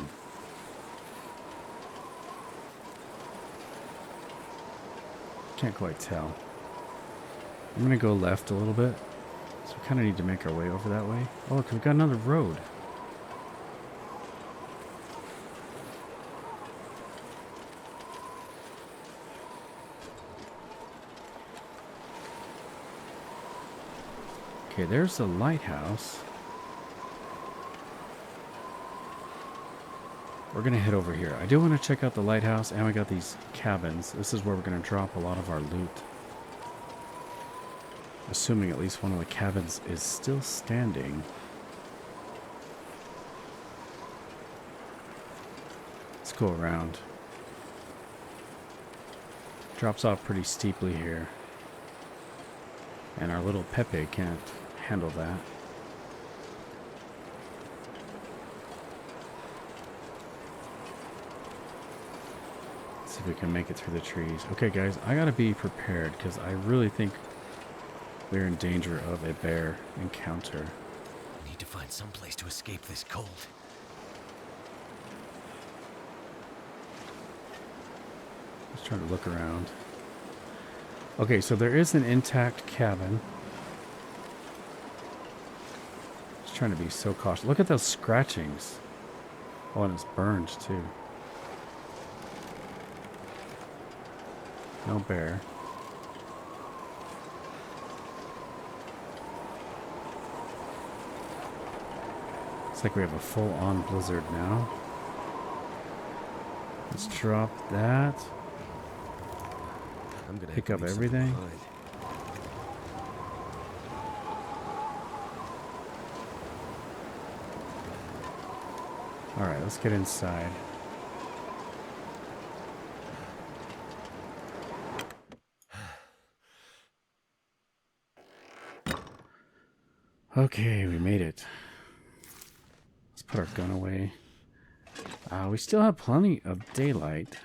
Can't quite tell. I'm gonna go left a little bit. So we kind of need to make our way over that way. Oh, look, we've got another road. Okay, there's the lighthouse. We're going to head over here. I do want to check out the lighthouse, and we got these cabins. This is where we're going to drop a lot of our loot. Assuming at least one of the cabins is still standing. Let's go around. Drops off pretty steeply here. And our little Pepe can't handle that. See if we can make it through the trees. Okay, guys, I gotta be prepared because I really think we're in danger of a bear encounter. We need to find some place to escape this cold. Let's try to look around. Okay, so there is an intact cabin. Just trying to be so cautious. Look at those scratchings. Oh, and it's burned too. No bear. Looks like we have a full-on blizzard now. Let's drop that. I'm gonna Pick up everything. Alright, let's get inside. Okay, we made it. Let's put our gun away. We still have plenty of daylight.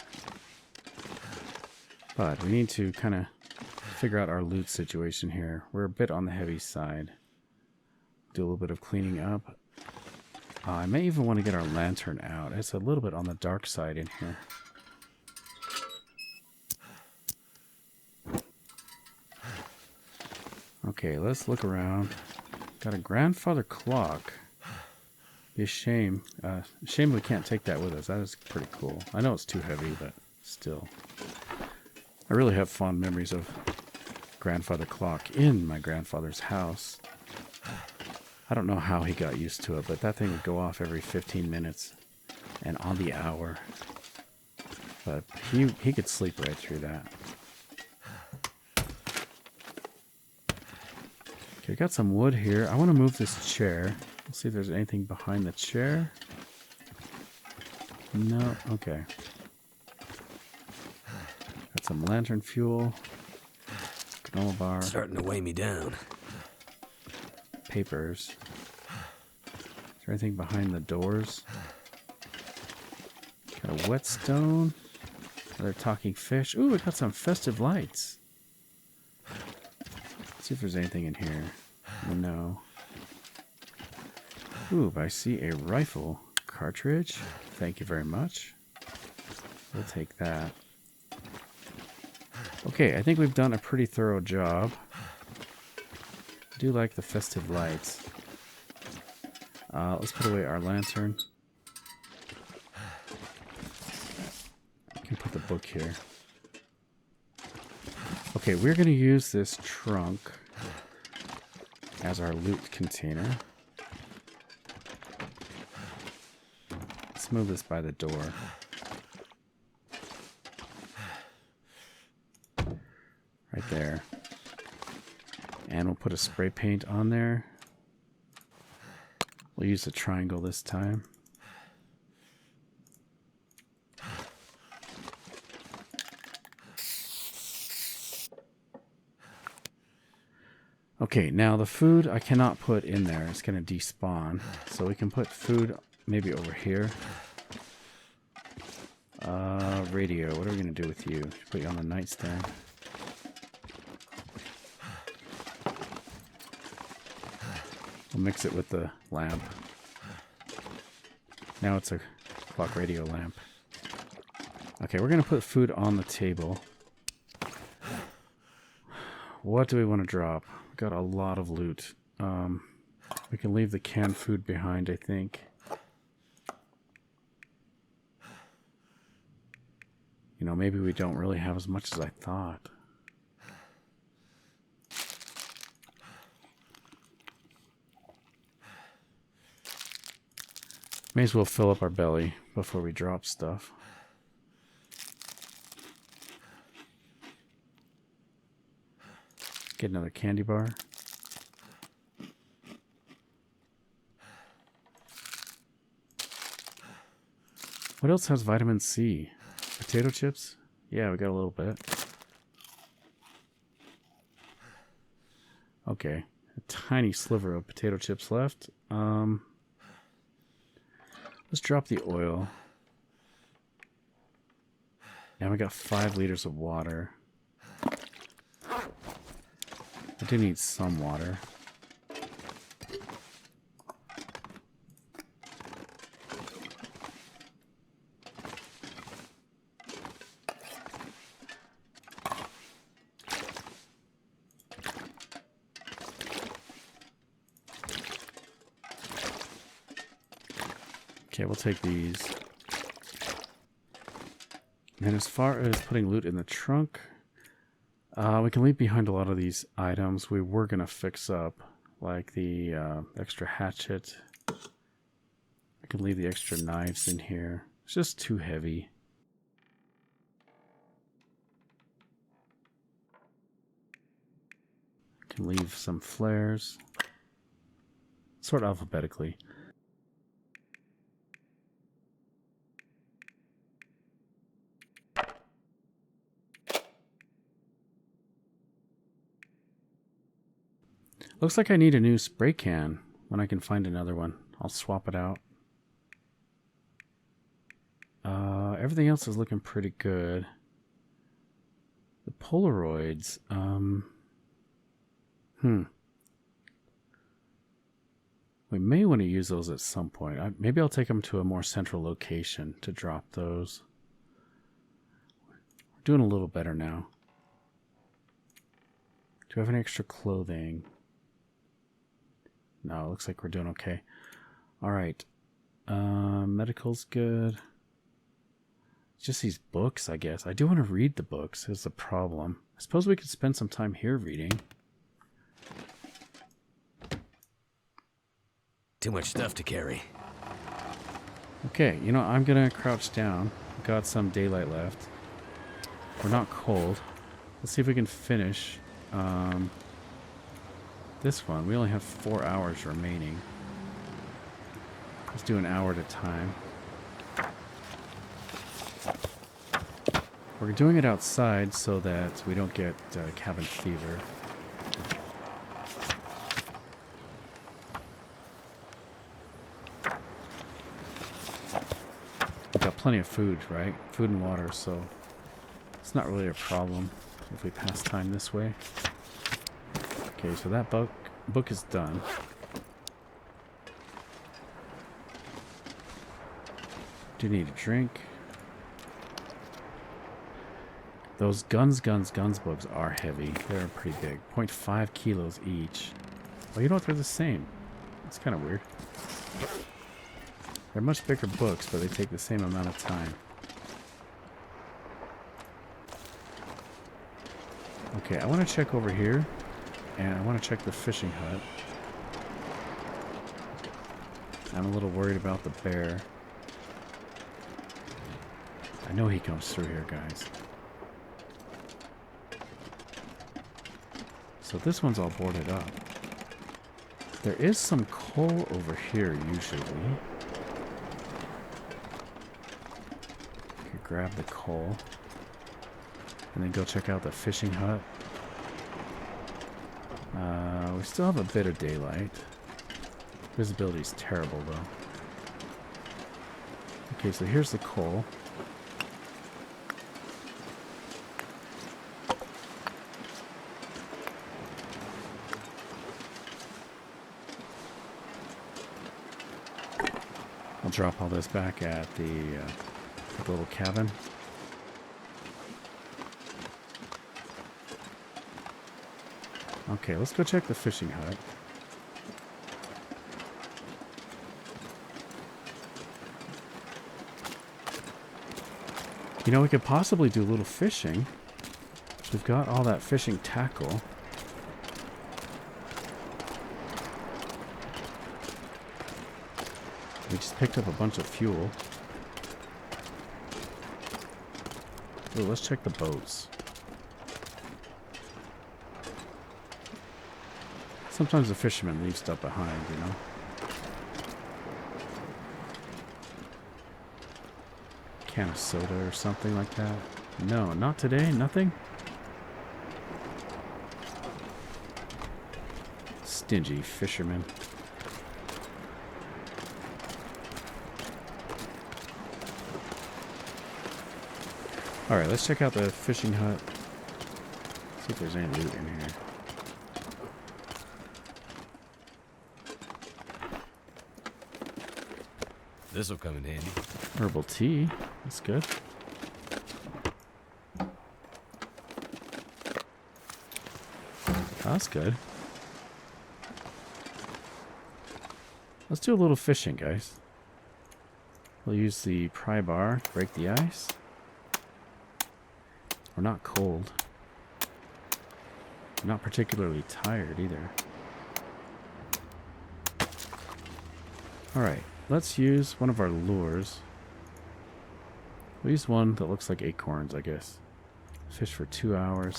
But we need to kind of figure out our loot situation here. We're a bit on the heavy side. Do a little bit of cleaning up. I may even want to get our lantern out. It's a little bit on the dark side in here. Okay, let's look around. Got a grandfather clock. Be a shame. Shame we can't take that with us. That is pretty cool. I know it's too heavy, but still. I really have fond memories of grandfather clock in my grandfather's house. I don't know how he got used to it, but that thing would go off every 15 minutes and on the hour. But he could sleep right through that. Okay, got some wood here. I want to move this chair. Let's see if there's anything behind the chair. No, okay. Got some lantern fuel. Granola bar. Starting to weigh me down. Papers. Is there anything behind the doors? Got a whetstone. Another talking fish. Ooh, we got some festive lights. Let's see if there's anything in here. No. Ooh, I see a rifle cartridge. Thank you very much. We'll take that. Okay, I think we've done a pretty thorough job. I do like the festive lights. Let's put away our lantern. I can put the book here. Okay, we're going to use this trunk as our loot container. Let's move this by the door. Right there. And we'll put a spray paint on there. We'll use the triangle this time. Okay, now the food I cannot put in there. It's going to despawn. So we can put food maybe over here. Radio. What are we going to do with you? Put you on the nightstand. We'll mix it with the lamp. Now it's a clock radio lamp. Okay, we're going to put food on the table. What do we want to drop? We've got a lot of loot. We can leave the canned food behind, I think. You know, maybe we don't really have as much as I thought. May as well fill up our belly before we drop stuff. Get another candy bar. What else has vitamin C? Potato chips? Yeah, we got a little bit. Okay, a tiny sliver of potato chips left. Let's drop the oil. Now we got 5 liters of water. I do need some water. Okay, we'll take these. And as far as putting loot in the trunk, we can leave behind a lot of these items we were going to fix up, like the extra hatchet. I can leave the extra knives in here. It's just too heavy. I can leave some flares. Sort alphabetically. Looks like I need a new spray can. When I can find another one, I'll swap it out. Everything else is looking pretty good. The Polaroids, we may want to use those at some point. Maybe I'll take them to a more central location to drop those. We're doing a little better now. Do we have any extra clothing? No, it looks like we're doing okay. Alright. Medical's good. It's just these books, I guess. I do want to read the books, is the problem. I suppose we could spend some time here reading. Too much stuff to carry. Okay, you know, I'm gonna crouch down. Got some daylight left. We're not cold. Let's see if we can finish this one. We only have 4 hours remaining. Let's do an hour at a time. We're doing it outside so that we don't get cabin fever. We've got plenty of food, right? Food and water, so it's not really a problem if we pass time this way. Okay, so that book is done. Do need a drink. Those guns books are heavy. They're pretty big. 0.5 kilos each. Well, you know what? They're the same. It's kind of weird. They're much bigger books, but they take the same amount of time. Okay, I want to check over here. And I want to check the fishing hut. I'm a little worried about the bear. I know he comes through here, guys. So this one's all boarded up. There is some coal over here, usually. Could grab the coal. And then go check out the fishing hut. We still have a bit of daylight. Visibility's terrible, though. Okay, so here's the coal. I'll drop all this back at the little cabin. Okay, let's go check the fishing hut. You know, we could possibly do a little fishing. We've got all that fishing tackle. We just picked up a bunch of fuel. Ooh, let's check the boats. Sometimes the fishermen leave stuff behind, you know. Can of soda or something like that. No, not today. Nothing. Stingy fishermen. Alright, let's check out the fishing hut. See if there's any loot in here. This'll come in handy. Herbal tea. That's good. That's good. Let's do a little fishing, guys. We'll use the pry bar, break the ice. We're not cold. We're not particularly tired either. Alright. Let's use one of our lures. We'll use one that looks like acorns, I guess. Fish for 2 hours.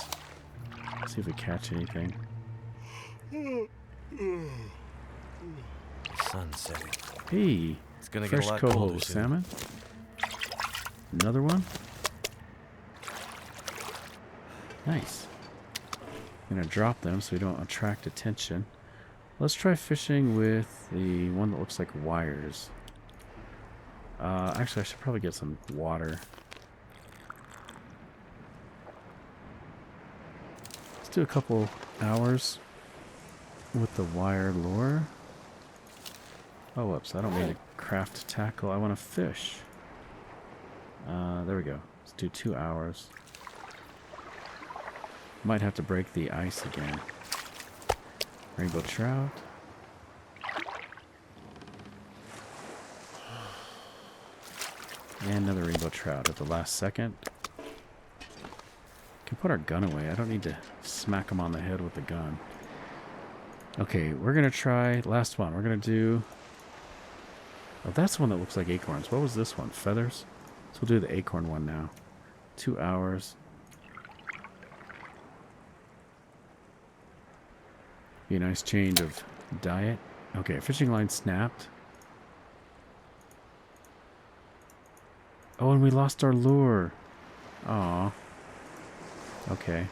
See if we catch anything. Sun's setting. Hey, It's gonna fresh get a lot coho colder soon. salmon. Another one. Nice. I'm gonna drop them so we don't attract attention. Let's try fishing with the one that looks like wires. Actually, I should probably get some water. Let's do a couple hours with the wire lure. Oh, whoops. I don't mean to craft tackle. I want to fish. There we go. Let's do 2 hours. Might have to break the ice again. Rainbow trout. And another rainbow trout at the last second. Can put our gun away. I don't need to smack him on the head with the gun. Okay, we're going to try last one. We're going to do... Oh, that's the one that looks like acorns. What was this one? Feathers? So we'll do the acorn one now. 2 hours. Be a nice change of diet. Okay, fishing line snapped. Oh, and we lost our lure. Aw. Okay.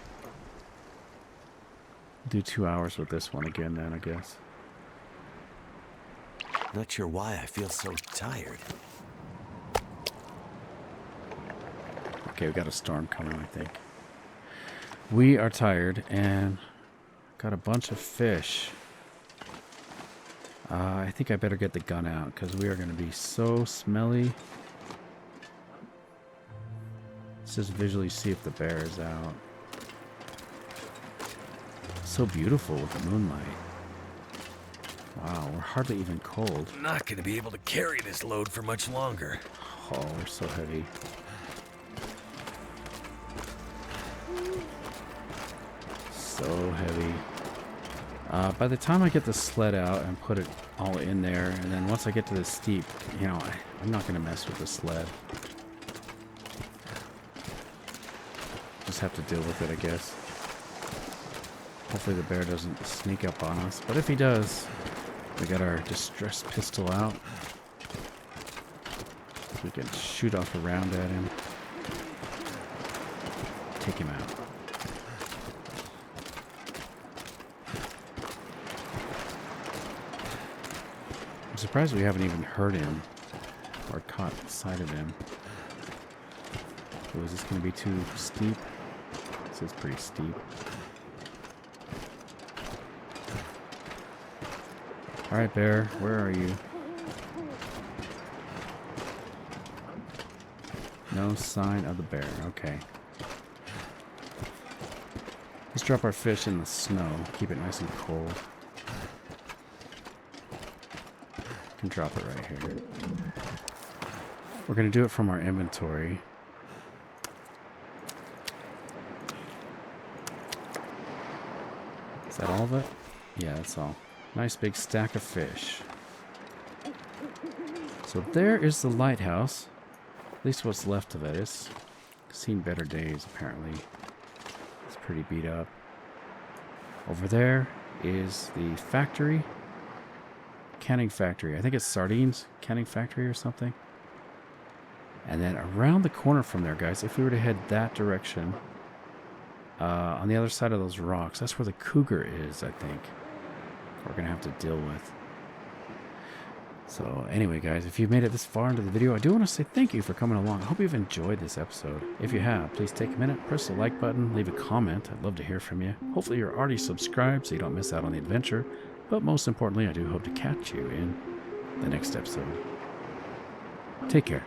Do 2 hours with this one again then, I guess. Not sure why I feel so tired. Okay, we got a storm coming, I think. We are tired and got a bunch of fish. I think I better get the gun out because we are going to be so smelly. Let's just visually see if the bear is out. So beautiful with the moonlight. Wow, we're hardly even cold. I'm not going to be able to carry this load for much longer. Oh, we're so heavy. So heavy. By the time I get the sled out and put it all in there, and then once I get to the steep, you know, I'm not going to mess with the sled. Just have to deal with it, I guess. Hopefully the bear doesn't sneak up on us. But if he does, we got our distress pistol out. We can shoot off a round at him. Take him out. I'm surprised we haven't even hurt him or caught sight of him. Oh, is this going to be too steep? This is pretty steep. Alright, bear, where are you? No sign of the bear. Okay. Let's drop our fish in the snow. Keep it nice and cold. Can drop it right here. We're going to do it from our inventory. Is that all of it? Yeah, that's all. Nice big stack of fish. So there is the lighthouse. At least what's left of it. It's seen better days, apparently. It's pretty beat up. Over there is the factory. Canning factory. I think it's sardines canning factory or something. And then around the corner from there, guys, if we were to head that direction, on the other side of those rocks, that's where the cougar is, I think. We're going to have to deal with. So anyway, guys, if you've made it this far into the video, I do want to say thank you for coming along. I hope you've enjoyed this episode. If you have, please take a minute, press the like button, leave a comment. I'd love to hear from you. Hopefully you're already subscribed so you don't miss out on the adventure. But most importantly, I do hope to catch you in the next episode. Take care.